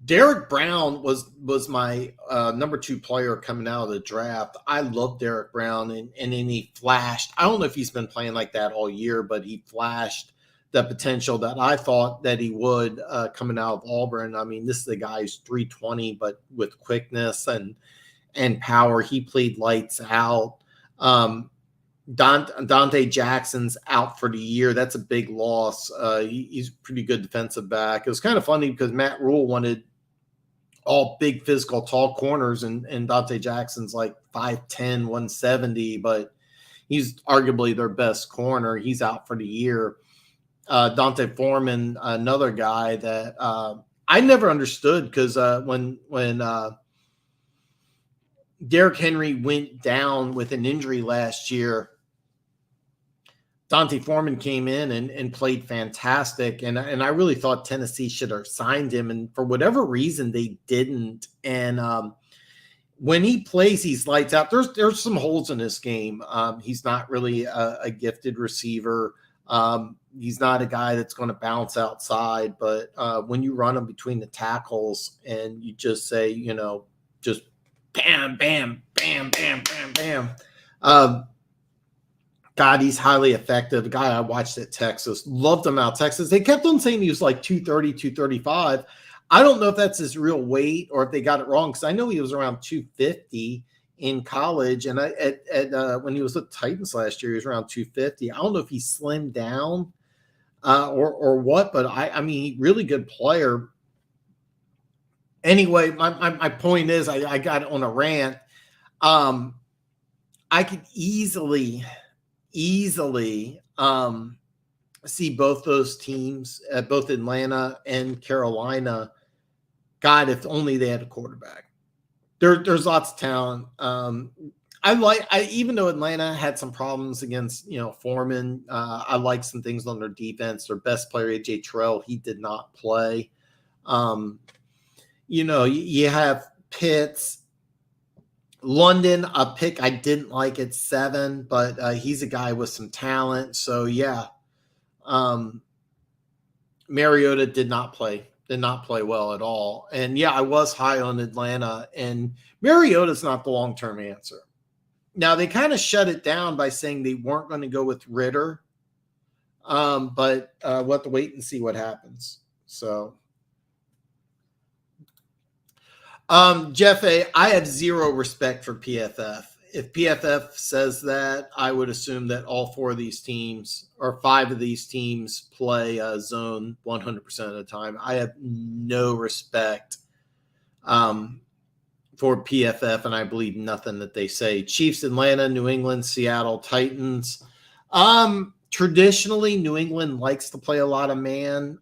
Speaker 1: Derek Brown was my number 2 player coming out of the draft. I love Derek Brown, and then he flashed. I don't know if he's been playing like that all year, but he flashed the potential that I thought that he would coming out of Auburn. I mean, this is the guy who's 320, but with quickness and power. He played lights out. Dante Jackson's out for the year. That's a big loss. He's a pretty good defensive back. It was kind of funny because Matt Rule wanted all big, physical, tall corners, and Dante Jackson's like 5'10", 170, but he's arguably their best corner. He's out for the year. Dante Foreman, another guy that I never understood because when Derrick Henry went down with an injury last year, Dante Foreman came in and played fantastic. And I really thought Tennessee should have signed him. And for whatever reason, they didn't. And when he plays, he's lights out. There's some holes in his game. He's not really a gifted receiver. He's not a guy that's going to bounce outside. But when you run him between the tackles and you just say, just bam, bam, bam, bam, bam, bam. God, he's highly effective. The guy I watched at Texas, loved him out Texas. They kept on saying he was like 230, 235. I don't know if that's his real weight or if they got it wrong because I know he was around 250 in college. And when he was with Titans last year, he was around 250. I don't know if he slimmed down or what, but I mean, really good player. Anyway, my point is I got on a rant. I could easily see both those teams, both Atlanta and Carolina. God, if only they had a quarterback. There's lots of talent. Even though Atlanta had some problems against Foreman, I like some things on their defense. Their best player, AJ Terrell, he did not play. You have Pitts. London, a pick I didn't like at 7, but he's a guy with some talent. So, yeah. Mariota did not play well at all. And, yeah, I was high on Atlanta. And Mariota's not the long-term answer. Now, they kind of shut it down by saying they weren't going to go with Ritter. But we'll have to wait and see what happens. So. Jeff A., I have zero respect for PFF. If PFF says that, I would assume that all 4 of these teams or 5 of these teams play zone 100% of the time. I have no respect for PFF, and I believe nothing that they say. Chiefs, Atlanta, New England, Seattle, Titans. Traditionally, New England likes to play a lot of man.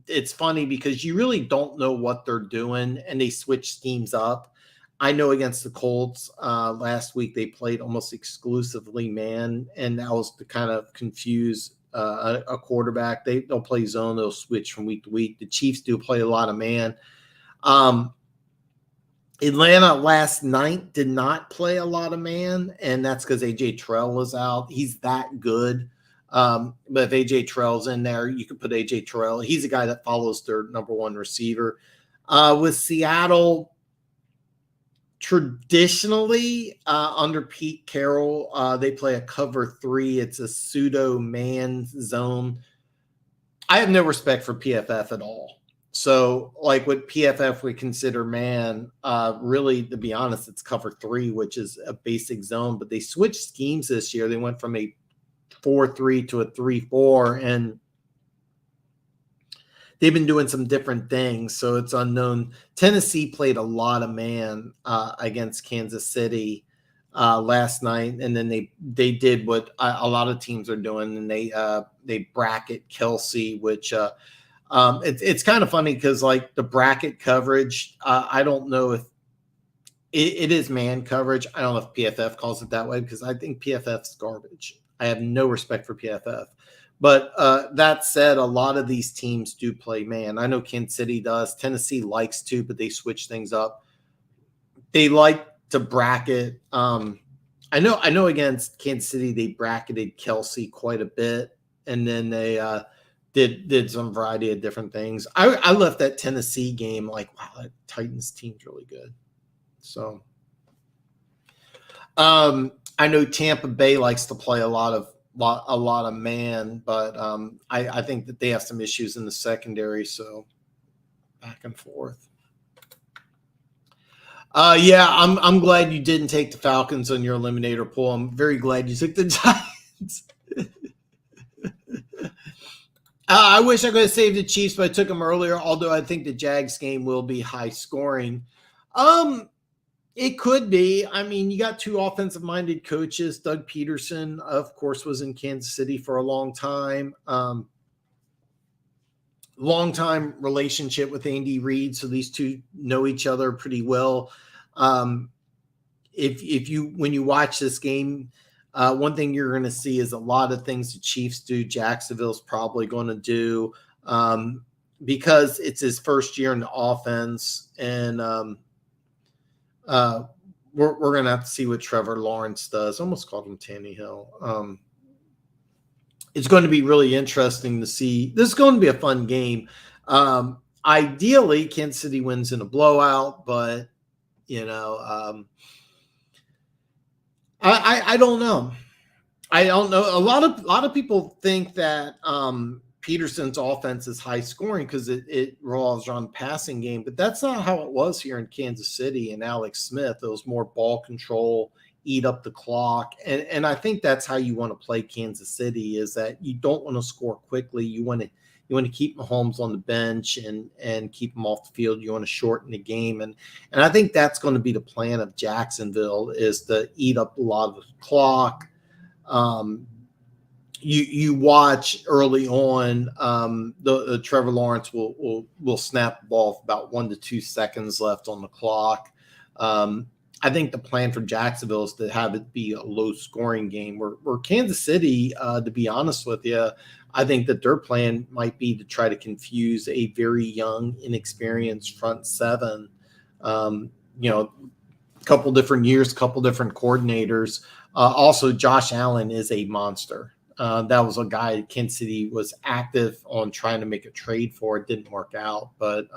Speaker 1: It's funny because you really don't know what they're doing and they switch schemes up. I know against the Colts last week, they played almost exclusively man, and that was to kind of confuse a quarterback. They'll play zone. They'll switch from week to week. The Chiefs do play a lot of man. Atlanta last night did not play a lot of man, and that's because AJ Terrell was out. He's that good. But if AJ Terrell's in there, you could put AJ Terrell. He's a guy that follows their number 1 receiver. With Seattle, traditionally under Pete Carroll, they play a cover 3. It's a pseudo man zone. I have no respect for PFF at all. So, like what PFF would consider man, really, to be honest, it's cover 3, which is a basic zone. But they switched schemes this year. They went from a 4-3 to a 3-4, and they've been doing some different things, so it's unknown. Tennessee played a lot of man against Kansas City last night, and then they did what a lot of teams are doing, and they bracket Kelsey, which it's kind of funny because like the bracket coverage, I don't know if it is man coverage. I don't know if PFF calls it that way because I think PFF's garbage. I have no respect for PFF. But that said, a lot of these teams do play man. I know Kansas City does. Tennessee likes to, but they switch things up. They like to bracket. I know against Kansas City, they bracketed Kelsey quite a bit. And then they did some variety of different things. I left that Tennessee game like, wow, that Titans team's really good. So I know Tampa Bay likes to play a lot of man, but I think that they have some issues in the secondary, so back and forth. Yeah, I'm glad you didn't take the Falcons on your eliminator pool. I'm very glad you took the Giants. I wish I could have saved the Chiefs, but I took them earlier, although I think the Jags game will be high scoring. It could be. I mean, you got 2 offensive-minded coaches. Doug Peterson, of course, was in Kansas City for a long time. long-time relationship with Andy Reid, so these two know each other pretty well. If you when you watch this game, one thing you're going to see is a lot of things the Chiefs do. Jacksonville's probably going to do because it's his first year in the offense, and we're going to have to see what Trevor Lawrence does. I almost called him Tannehill. It's going to be really interesting to see. This is going to be a fun game. Ideally, Kansas City wins in a blowout, but I don't know. I don't know. A lot of people think that Peterson's offense is high scoring because it revolves around the passing game, but that's not how it was here in Kansas City and Alex Smith. It was more ball control, eat up the clock. And I think that's how you want to play Kansas City, is that you don't want to score quickly. You want to keep Mahomes on the bench and keep him off the field. You want to shorten the game. And I think that's going to be the plan of Jacksonville, is to eat up a lot of the clock. You watch early on, the Trevor Lawrence will snap the ball with about 1 to 2 seconds left on the clock. I think the plan for Jacksonville is to have it be a low-scoring game. Where Kansas City, to be honest with you, I think that their plan might be to try to confuse a very young, inexperienced front seven. A couple different years, couple different coordinators. Also, Josh Allen is a monster. That was a guy Kansas City was active on trying to make a trade for. It didn't work out, but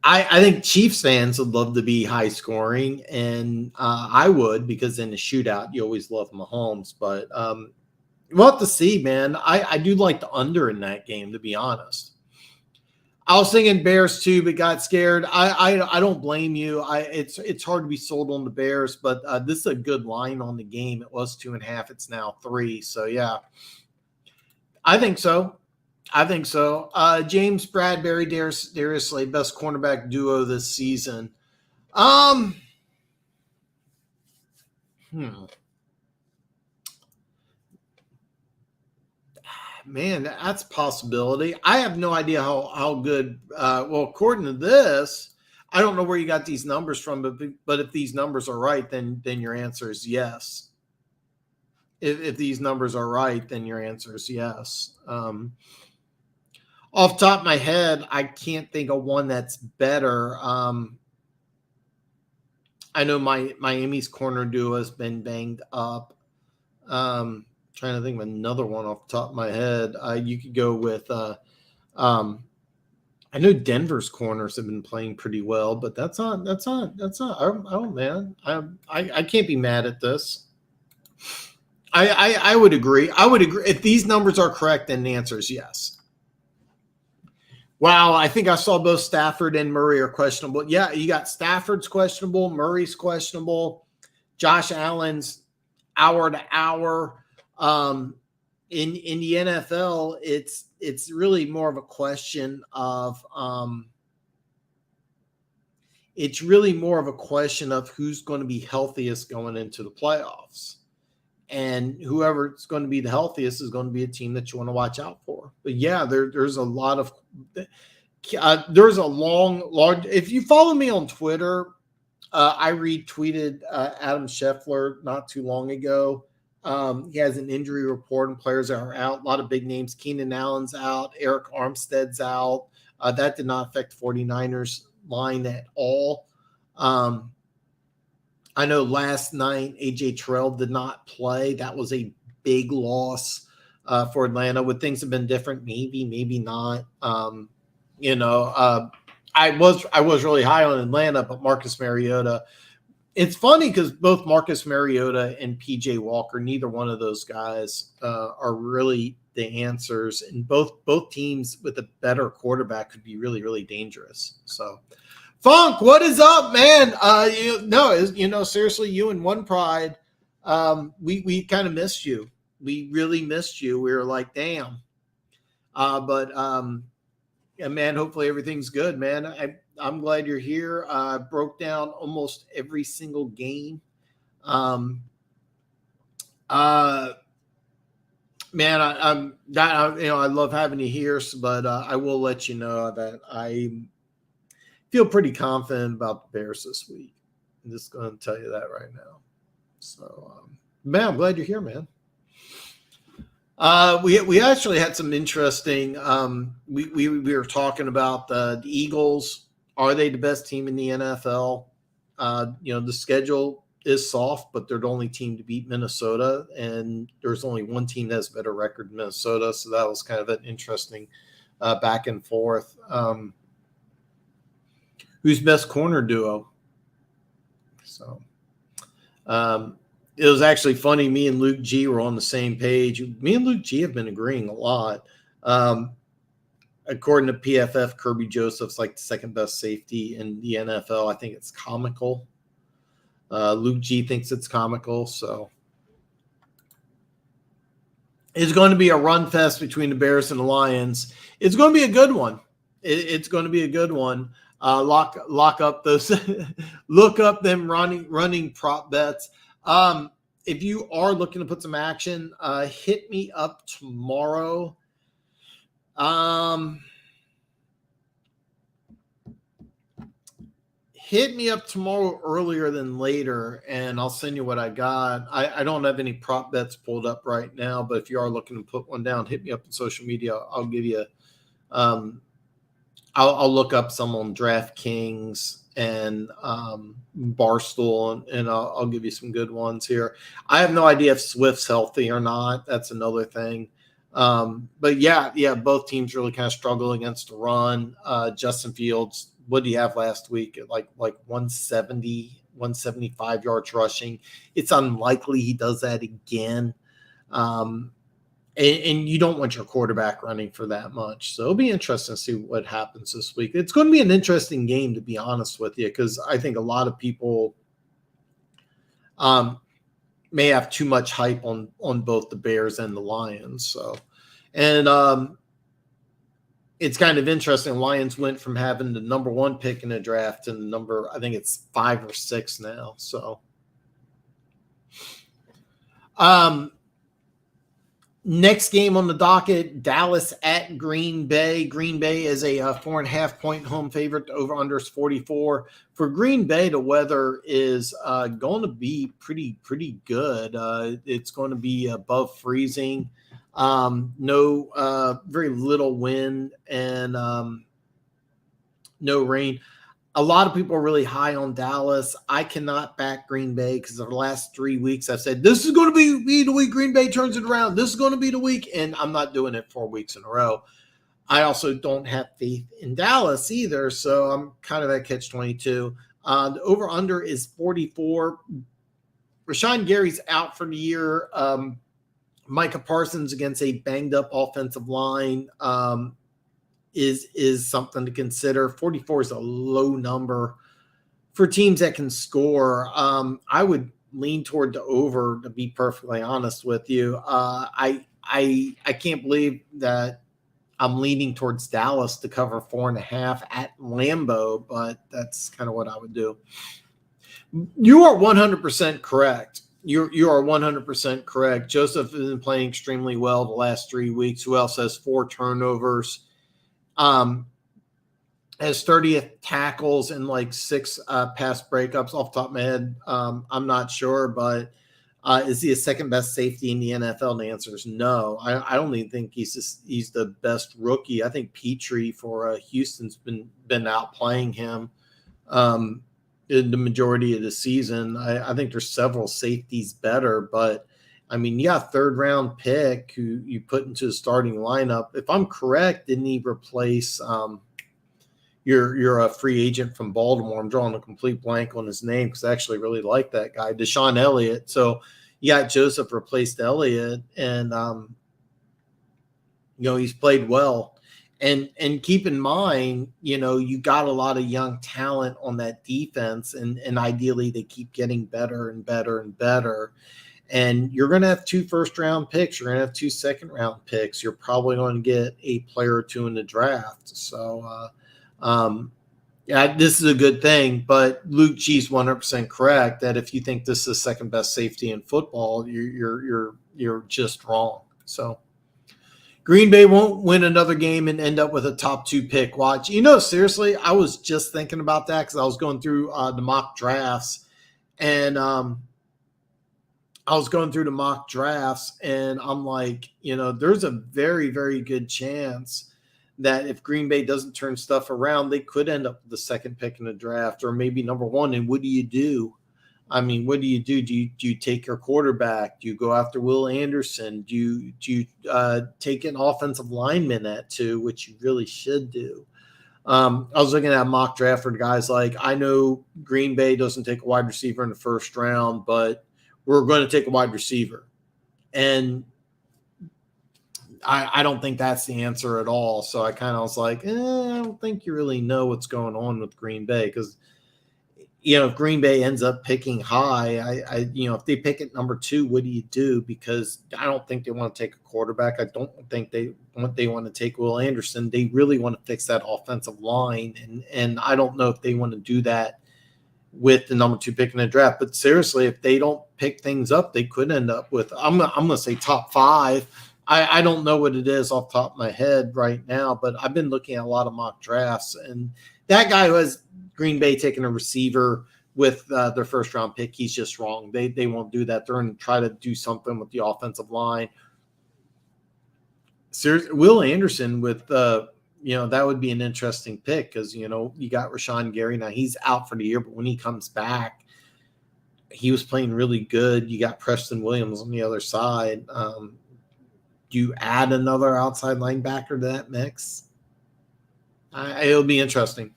Speaker 1: I think Chiefs fans would love to be high scoring, and I would, because in the shootout you always love Mahomes. But we'll have to see, man. I do like the under in that game, to be honest. I was thinking Bears too, but got scared. I don't blame you. It's hard to be sold on the Bears, but this is a good line on the game. It was 2.5. It's now 3. So yeah, I think so. James Bradbury, Darius Slay, best cornerback duo this season. Man, that's a possibility. I have no idea how good. Well, according to this, I don't know where you got these numbers from, but if these numbers are right, then your answer is yes. If these numbers are right, then your answer is yes. Off the top of my head, I can't think of one that's better. I know Miami's corner duo has been banged up. Trying to think of another one off the top of my head. You could go with I know Denver's corners have been playing pretty well, but that's not oh man. I can't be mad at this. I would agree. If these numbers are correct, then the answer is yes. Wow, I think I saw both Stafford and Murray are questionable. Yeah, you got Stafford's questionable, Murray's questionable, Josh Allen's hour to hour. In the NFL, it's really more of a question of who's going to be healthiest going into the playoffs. And whoever's going to be the healthiest is going to be a team that you want to watch out for. But yeah, there's a lot of there's a long. If you follow me on Twitter, I retweeted Adam Scheffler not too long ago. He has an injury report and players are out. A lot of big names. Keenan Allen's out. Eric Armstead's out. That did not affect 49ers line at all. I know last night AJ Terrell did not play. That was a big loss for Atlanta. Would things have been different? Maybe not. I was really high on Atlanta, but Marcus Mariota. It's funny because both Marcus Mariota and PJ Walker, neither one of those guys are really the answers. And both teams with a better quarterback could be really, really dangerous. So, Funk, what is up, man? Seriously, you and One Pride, we kind of missed you. We really missed you. We were like, damn. Yeah, man, hopefully everything's good, man. I'm glad you're here. I broke down almost every single game. Man, I love having you here, but I will let you know that I feel pretty confident about the Bears this week. I'm just going to tell you that right now. So, man, I'm glad you're here, man. We actually had some interesting. We were talking about the Eagles. Are they the best team in the NFL? The schedule is soft, but they're the only team to beat Minnesota, and there's only one team that has a better record than Minnesota. So that was kind of an interesting back and forth. Who's best corner duo? So. It was actually funny. Me and Luke G were on the same page. Me and Luke G have been agreeing a lot. According to PFF, Kirby Joseph's like the second best safety in the NFL. I think it's comical. Luke G thinks it's comical. So it's going to be a run fest between the Bears and the Lions. It's going to be a good one. It's going to be a good one. Lock up those. Look up them running prop bets. If you are looking to put some action, hit me up tomorrow. Hit me up tomorrow earlier than later, and I'll send you what I got. I don't have any prop bets pulled up right now, but if you are looking to put one down, hit me up on social media. I'll give you I'll look up some on DraftKings and Barstool, and I'll give you some good ones here. I have no idea if Swift's healthy or not. That's another thing. But yeah, both teams really kind of struggle against the run. Justin Fields, what did he have last week? Like 170, 175 yards rushing. It's unlikely he does that again. And you don't want your quarterback running for that much. So it'll be interesting to see what happens this week. It's going to be an interesting game, to be honest with you, because I think a lot of people may have too much hype on both the Bears and the Lions. So, and it's kind of interesting. Lions went from having the number 1 pick in the draft to the number, I think it's 5 or 6 now. So, next game on the docket, Dallas at Green Bay. Green Bay is a 4.5-point home favorite. Over under is 44. For Green Bay, the weather is going to be pretty good. It's going to be above freezing. No, very little wind and no rain. A lot of people are really high on Dallas. I cannot back Green Bay because of the last 3 weeks I've said, this is going to be the week Green Bay turns it around. This is going to be the week, and I'm not doing it 4 weeks in a row. I also don't have faith in Dallas either, so I'm kind of at catch-22. The over-under is 44. Rashawn Gary's out for the year. Micah Parsons against a banged-up offensive line is something to consider. 44 is a low number for teams that can score. I would lean toward the over, to be perfectly honest with you. I can't believe that I'm leaning towards Dallas to cover 4.5 at Lambeau, but that's kind of what I would do. You are 100% correct. You are 100% correct. Joseph has been playing extremely well the last 3 weeks. Who else has 4 turnovers? Has 30th tackles and like 6 pass breakups off the top of my head. I'm not sure, but is he a second best safety in the NFL? And the answer is no. I don't even think he's the best rookie. I think Petrie for Houston's been outplaying him in the majority of the season. I think there's several safeties better, but I mean, you got a 3rd-round pick who you put into the starting lineup. If I'm correct, didn't he replace you're a free agent from Baltimore? I'm drawing a complete blank on his name because I actually really like that guy, Deshaun Elliott. So you got Joseph replaced Elliott, and he's played well. And keep in mind, you got a lot of young talent on that defense, and ideally they keep getting better and better and better. And you're going to have 2 first-round picks. You're going to have 2 second-round picks. You're probably going to get a player or 2 in the draft. So, this is a good thing. But Luke G's 100% correct that if you think this is the second best safety in football, you're just wrong. So Green Bay won't win another game and end up with a top 2 pick. Watch. Seriously, I was just thinking about that because I was going through the mock drafts, and I'm like, there's a very, very good chance that if Green Bay doesn't turn stuff around, they could end up with the 2nd pick in the draft or maybe number 1. And what do you do? What do you do? Do you take your quarterback? Do you go after Will Anderson? Do you take an offensive lineman at 2, which you really should do? I was looking at mock draft for guys like, I know Green Bay doesn't take a wide receiver in the 1st round, but we're going to take a wide receiver. And I don't think that's the answer at all. So I kind of was like, I don't think you really know what's going on with Green Bay because, if Green Bay ends up picking high, if they pick at number 2, what do you do? Because I don't think they want to take a quarterback. I don't think they want to take Will Anderson. They really want to fix that offensive line. And I don't know if they want to do that with the number 2 pick in the draft. But seriously, if they don't pick things up, they could end up with, I'm going to say top 5. I don't know what it is off the top of my head right now, but I've been looking at a lot of mock drafts, and that guy who has Green Bay taking a receiver with their 1st round pick, he's just wrong. They won't do that. They're going to try to do something with the offensive line. Seriously, Will Anderson with that would be an interesting pick because you got Rashawn Gary. Now he's out for the year, but when he comes back, he was playing really good. You got Preston Williams on the other side. Do you add another outside linebacker to that mix? It'll be interesting.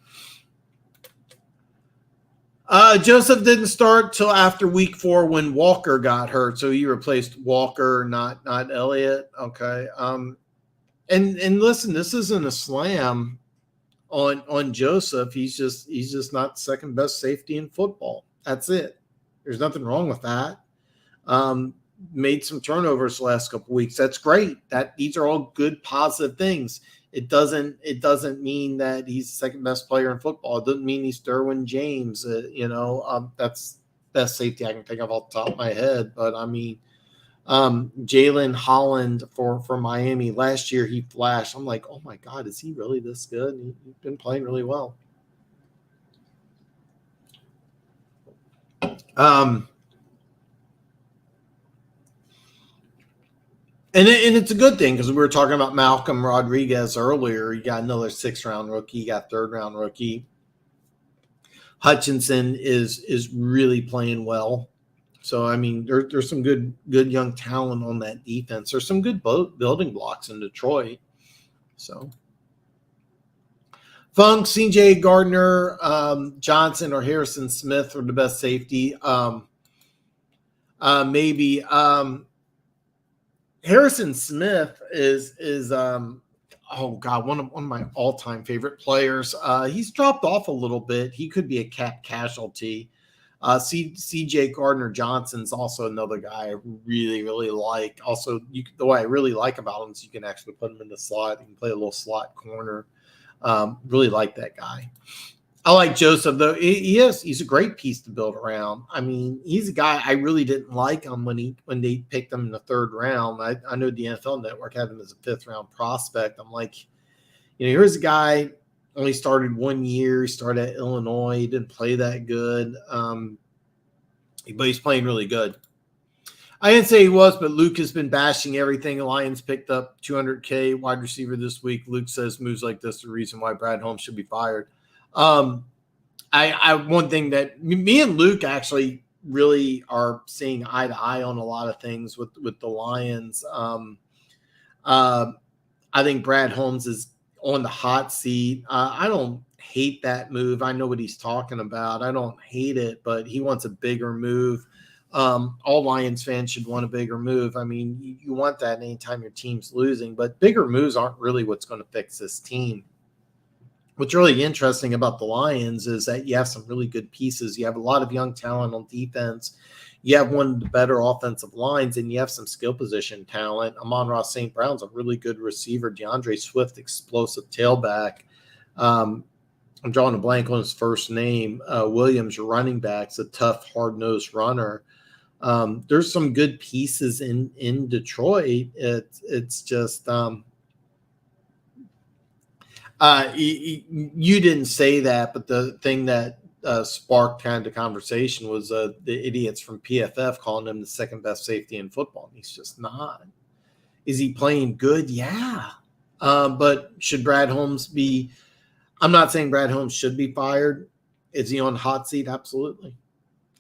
Speaker 1: Joseph didn't start till after week 4 when Walker got hurt, so he replaced Walker, not Elliott. Okay. And listen, this isn't a slam on Joseph. He's just not the 2nd best safety in football. That's it. There's nothing wrong with that. Made some turnovers the last couple weeks. That's great. These are all good, positive things. It doesn't mean that he's the 2nd best player in football. It doesn't mean he's Derwin James. That's best safety I can think of off the top of my head. But Jalen Holland for Miami last year, he flashed. I'm like, oh my God, is he really this good? He's been playing really well. And it's a good thing because we were talking about Malcolm Rodriguez earlier. You got another 6th round rookie. You got 3rd round rookie. Hutchinson is really playing well. So there's some good young talent on that defense. There's some good building blocks in Detroit. So Funk, CJ Gardner, Johnson, or Harrison Smith are the best safety. Maybe. Harrison Smith is oh God, one of my all-time favorite players. He's dropped off a little bit. He could be a cap casualty. CJ Gardner Johnson's also another guy I really, really like. Also, the way I really like about him is you can actually put him in the slot. You can play a little slot corner. Really like that guy. I like Joseph, though. He's a great piece to build around. He's a guy I really didn't like him when they picked him in the 3rd round. I know the NFL Network had him as a 5th round prospect. I'm like, here's a guy only started 1 year. He started at Illinois. He didn't play that good, but he's playing really good. I didn't say he was, but Luke has been bashing everything. The Lions picked up $200K wide receiver this week. Luke says moves like this are the reason why Brad Holmes should be fired. One thing that me and Luke actually really are seeing eye to eye on a lot of things with the Lions. I think Brad Holmes is on the hot seat. I don't hate that move. I know what he's talking about. I don't hate it, but he wants a bigger move. All Lions fans should want a bigger move. You want that anytime your team's losing, but bigger moves aren't really what's going to fix this team. What's really interesting about the Lions is that you have some really good pieces. You have a lot of young talent on defense. You have one of the better offensive lines, and you have some skill position talent. Amon-Ra St. Brown's a really good receiver. DeAndre Swift, explosive tailback. I'm drawing a blank on his first name. Williams, running back's a tough, hard-nosed runner. There's some good pieces in Detroit. It's just you didn't say that, but the thing that sparked kind of the conversation was the idiots from PFF calling him the second best safety in football. And he's just not. Is he playing good? Yeah. But should Brad Holmes be – I'm not saying Brad Holmes should be fired. Is he on the hot seat? Absolutely.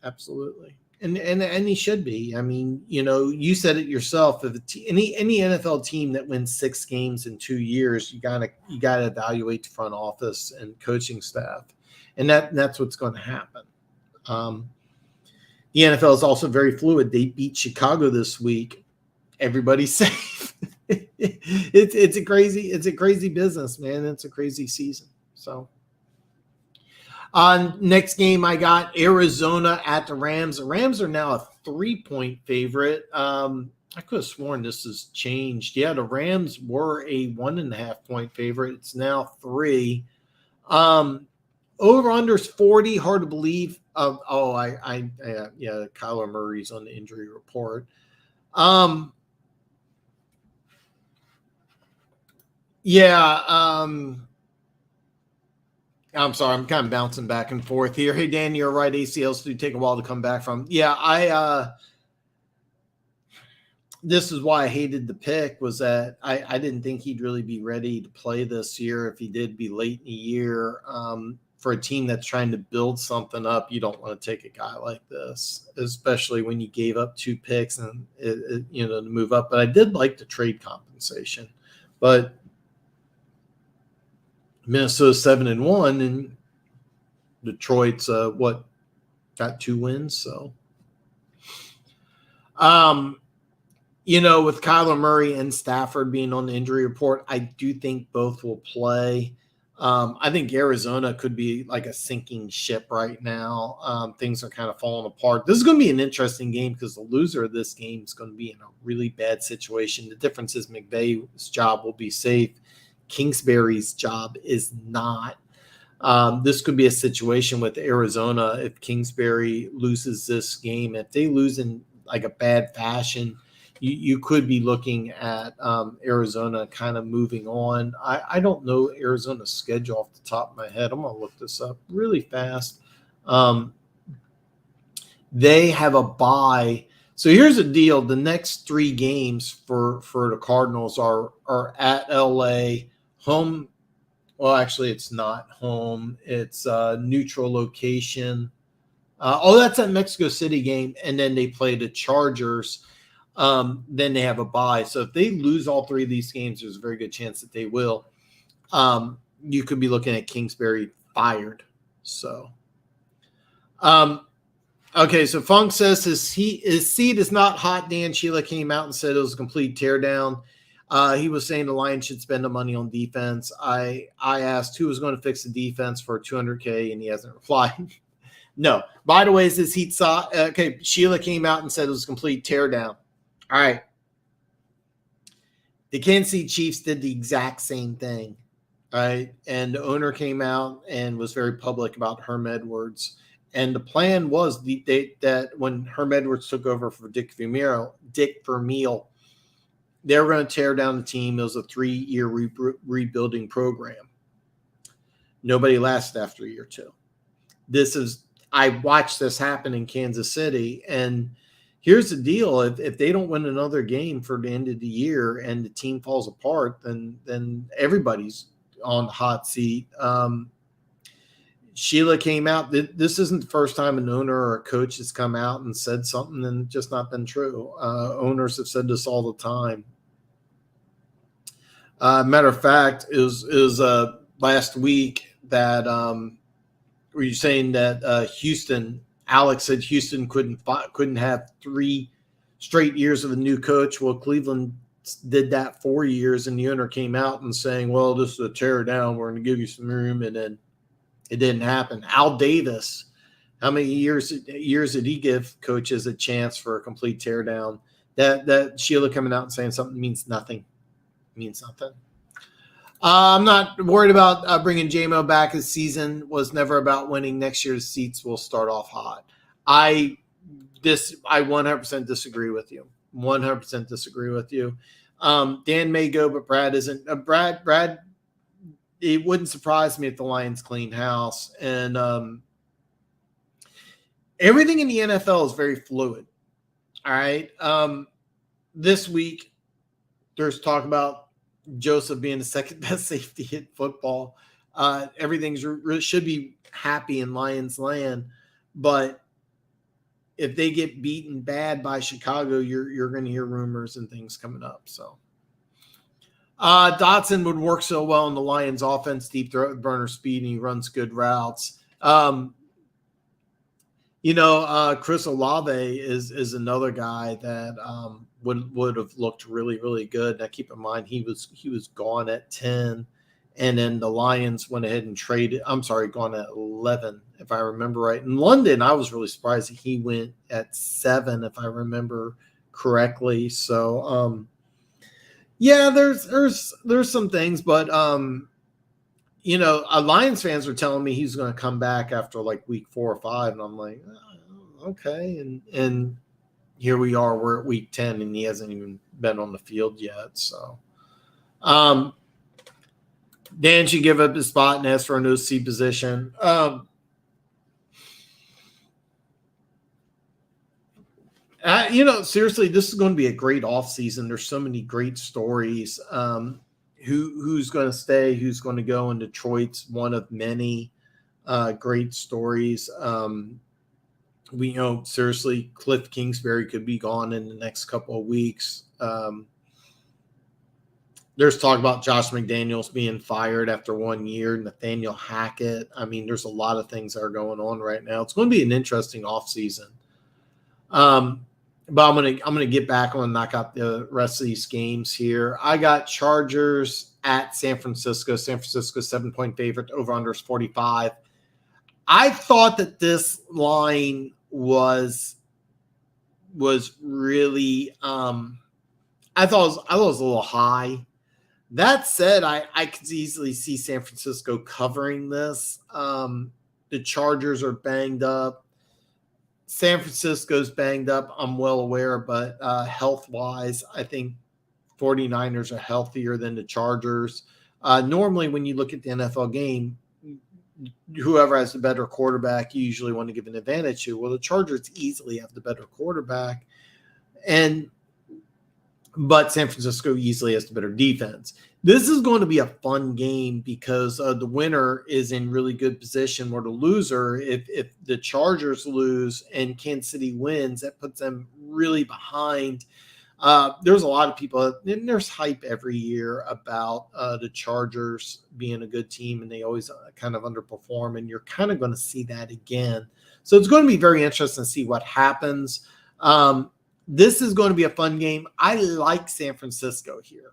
Speaker 1: Absolutely. And he should be. I mean, you said it yourself. If any NFL team that wins 6 games in 2 years, you gotta evaluate the front office and coaching staff, and that's what's going to happen. The NFL is also very fluid. They beat Chicago this week. Everybody's safe. It's a crazy business, man. It's a crazy season. So. Next game, I got Arizona at the Rams. The Rams are now a 3-point favorite. I could have sworn this has changed. Yeah, the Rams were a 1.5-point favorite. It's now 3. Over/under's 40. Hard to believe. Kyler Murray's on the injury report. I'm sorry, I'm kind of bouncing back and forth here. Hey, Dan, you're right. ACLs do take a while to come back from. Yeah, this is why I hated the pick, was that I didn't think he'd really be ready to play this year. If he did, be late in the year. For a team that's trying to build something up, you don't want to take a guy like this, especially when you gave up 2 picks and to move up. But I did like the trade compensation, but Minnesota's 7-1, and Detroit's got 2 wins. So, with Kyler Murray and Stafford being on the injury report, I do think both will play. I think Arizona could be like a sinking ship right now. Things are kind of falling apart. This is going to be an interesting game because the loser of this game is going to be in a really bad situation. The difference is McVay's job will be safe. Kingsbury's job is not. This could be a situation with Arizona if Kingsbury loses this game. If they lose in like a bad fashion, you could be looking at Arizona kind of moving on. I don't know Arizona's schedule off the top of my head. I'm going to look this up really fast. They have a bye. So here's the deal. The next 3 games for the Cardinals are at LA, home. Well, actually, it's not home. It's a neutral location. That's that Mexico City game. And then they play the Chargers. Then they have a bye. So if they lose all 3 of these games, there's a very good chance that they will. You could be looking at Kingsbury fired. So, okay, so Funk says his seat is not hot. Dan Sheila came out and said it was a complete teardown. He was saying the Lions should spend the money on defense. I asked who was going to fix the defense for $200K, and he hasn't replied. No. By the way, is his heat saw? Okay, Sheila came out and said it was a complete teardown. All right. The Kansas City Chiefs did the exact same thing, right? And the owner came out and was very public about Herm Edwards. And the plan was that when Herm Edwards took over for Dick Vermeil, they were going to tear down the team. It was a 3-year rebuilding program. Nobody lasted after a year or 2. I watched this happen in Kansas City, and here's the deal. If they don't win another game for the end of the year and the team falls apart, then everybody's on the hot seat. Sheila came out. This isn't the first time an owner or a coach has come out and said something and it's just not been true. Owners have said this all the time. Matter of fact, it was last week that were you saying that Houston? Alex said Houston couldn't have 3 straight years of a new coach. Well, Cleveland did that 4 years, and the owner came out and saying, "Well, this is a tear down. We're going to give you some room," and then it didn't happen. Al Davis, how many years did he give coaches a chance for a complete tear down? That Sheila coming out and saying something means nothing. It means nothing. I'm not worried about bringing J-Mo back. His season was never about winning. Next year's seats will start off hot. I I 100% disagree with you. 100% disagree with you. Dan may go, but Brad isn't. Brad, it wouldn't surprise me if the Lions clean house. And everything in the NFL is very fluid. All right. This week, there's talk about Joseph being the second best safety in football. Everything's should be happy in Lions land, but if they get beaten bad by Chicago, you're going to hear rumors and things coming up. So Dotson would work so well in the Lions offense, deep throat burner speed, and he runs good routes. Chris Olave is another guy that would have looked really, really good. Now keep in mind he was gone at 10. And then the Lions went ahead and traded. I'm sorry, gone at 11, if I remember right. In London, I was really surprised that he went at 7, if I remember correctly. So, there's some things, but Lions fans were telling me he's going to come back after like week 4 or 5, and I'm like, okay. And here we are, we're at week 10, and he hasn't even been on the field yet. So, Dan should give up his spot and ask for an OC position. Seriously, this is going to be a great offseason. There's so many great stories. Who's going to stay? Who's going to go? And Detroit's one of many great stories. Seriously, Cliff Kingsbury could be gone in the next couple of weeks. There's talk about Josh McDaniels being fired after 1 year, Nathaniel Hackett. I mean, there's a lot of things that are going on right now. It's going to be an interesting offseason. But I'm gonna get back. I'm gonna knock out the rest of these games here. I got Chargers at San Francisco. San Francisco 7-point favorite. Over under is 45. I thought that this line was really. I thought it was a little high. That said, I could easily see San Francisco covering this. The Chargers are banged up. San Francisco's banged up, I'm well aware, but health-wise, I think 49ers are healthier than the Chargers. Normally, when you look at the NFL game, whoever has the better quarterback, you usually want to give an advantage to. Well, the Chargers easily have the better quarterback, but San Francisco easily has the better defense. This is going to be a fun game because the winner is in really good position, or the loser, if the Chargers lose and Kansas City wins, that puts them really behind. There's a lot of people, and there's hype every year about the Chargers being a good team, and they always kind of underperform, and you're kind of going to see that again. So it's going to be very interesting to see what happens. This is going to be a fun game. I like San Francisco here.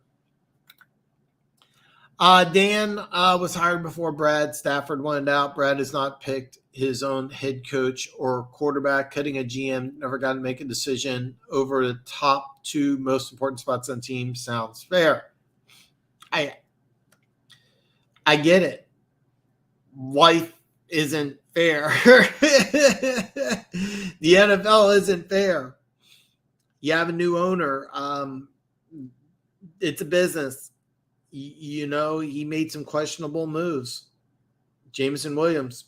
Speaker 1: Dan was hired before Brad. Stafford wanted out. Brad has not picked his own head coach or quarterback. Cutting a GM, never got to make a decision over the top 2 most important spots on the team sounds fair. I get it. Life isn't fair. The NFL isn't fair. You have a new owner. It's a business. He made some questionable moves. Jameson Williams.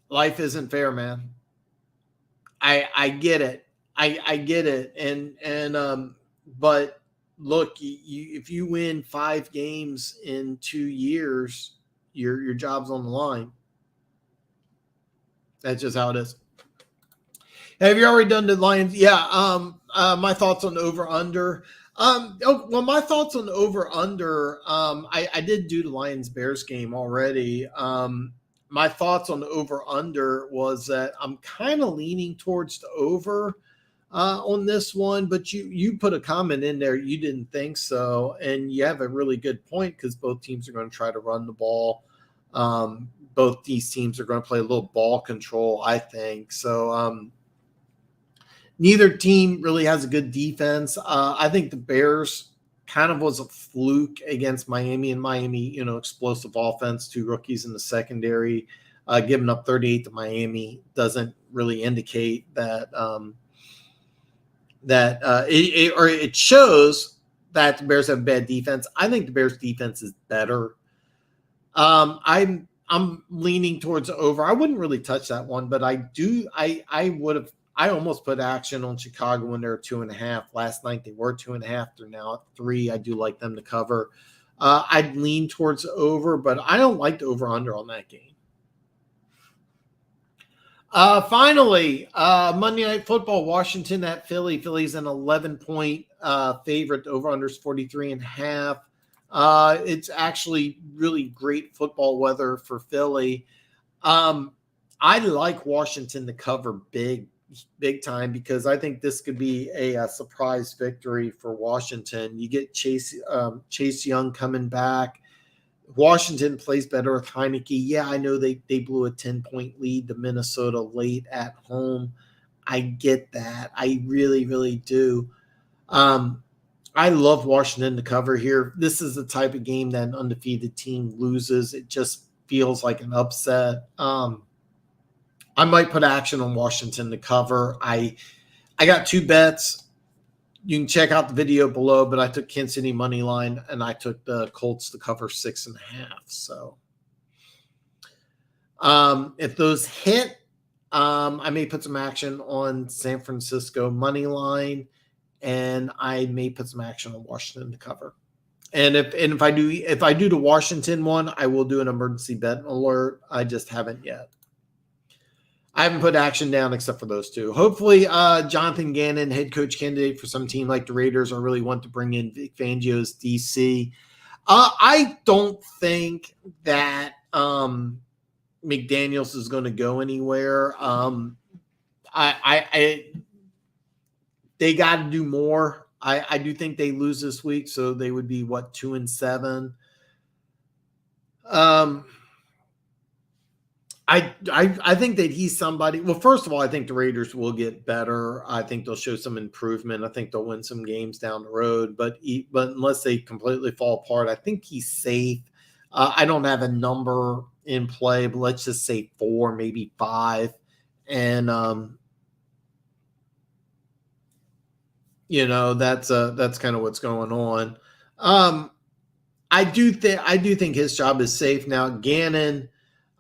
Speaker 1: Life isn't fair, man. I get it. I get it. But look, if you win 5 games in 2 years, your job's on the line. That's just how it is. Have you already done the Lions? Yeah. My thoughts on over-under. My thoughts on over-under, I did do the Lions-Bears game already. My thoughts on the over-under was that I'm kind of leaning towards the over on this one, but you put a comment in there. You didn't think so, and you have a really good point because both teams are going to try to run the ball. Both these teams are going to play a little ball control, I think. So neither team really has a good defense. I think the Bears kind of was a fluke against Miami, and Miami, explosive offense, 2 rookies in the secondary. Giving up 38 to Miami doesn't really indicate that it shows that the Bears have bad defense. I think the Bears defense is better. I'm leaning towards over. I wouldn't really touch that one, but I almost put action on Chicago when they were 2.5. Last night they were 2.5. They're now at 3. I do like them to cover. I'd lean towards over, but I don't like the over-under on that game. Finally, Monday Night Football, Washington at Philly. Philly's an 11-point favorite. The over-under is 43.5. It's actually really great football weather for Philly. I like Washington to cover big time because I think this could be a surprise victory for Washington. You get Chase Young coming back. Washington plays better with Heineke. Yeah, I know they blew a 10-point lead to Minnesota late at home. I get that. I really, really do. I love Washington to cover here. This is the type of game that an undefeated team loses. It just feels like an upset. I might put action on Washington to cover. I got 2 bets. You can check out the video below, but I took Kansas City money line and I took the Colts to cover 6.5. So if those hit, I may put some action on San Francisco money line, and I may put some action on Washington to cover. And if I do the Washington one, I will do an emergency bet alert. I just haven't yet. I haven't put action down except for those 2. Hopefully, Jonathan Gannon, head coach candidate for some team like the Raiders, or really want to bring in Vic Fangio's DC. I don't think that McDaniels is going to go anywhere. They got to do more. I do think they lose this week, so they would be 2-7. I think that he's somebody. Well, first of all, I think the Raiders will get better. I think they'll show some improvement. I think they'll win some games down the road. But unless they completely fall apart, I think he's safe. I don't have a number in play, but let's just say 4, maybe 5, and that's kind of what's going on. I do think his job is safe now. Gannon.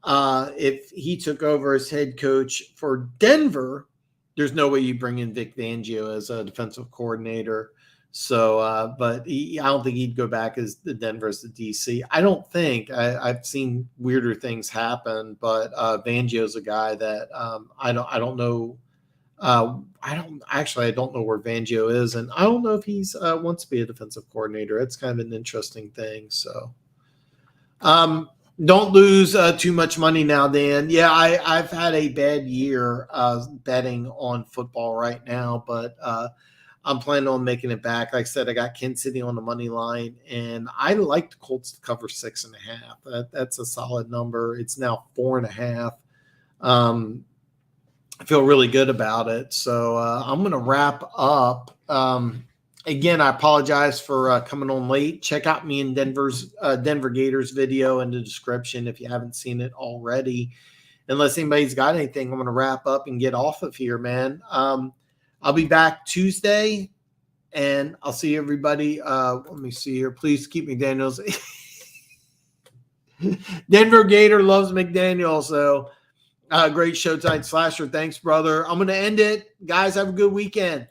Speaker 1: If he took over as head coach for Denver, there's no way you bring in Vic Fangio as a defensive coordinator. So, but I don't think he'd go back as the Denver as the DC. I don't think. I've seen weirder things happen, but Fangio's a guy that I don't know. I don't know where Fangio is, and I don't know if he's wants to be a defensive coordinator. It's kind of an interesting thing. So, don't lose too much money now, Dan. Yeah, I've had a bad year betting on football right now, but I'm planning on making it back. Like I said, I got Kansas City on the money line, and I like the Colts to cover 6.5. That's a solid number. It's now 4.5. I feel really good about it. So I'm going to wrap up. Again, I apologize for coming on late. Check out me and Denver Gators video in the description if you haven't seen it already. Unless anybody's got anything, I'm going to wrap up and get off of here, man. I'll be back Tuesday, and I'll see everybody. Let me see here. Please keep McDaniels. Denver Gator loves McDaniels, so great show tonight, Slasher. Thanks, brother. I'm going to end it. Guys, have a good weekend.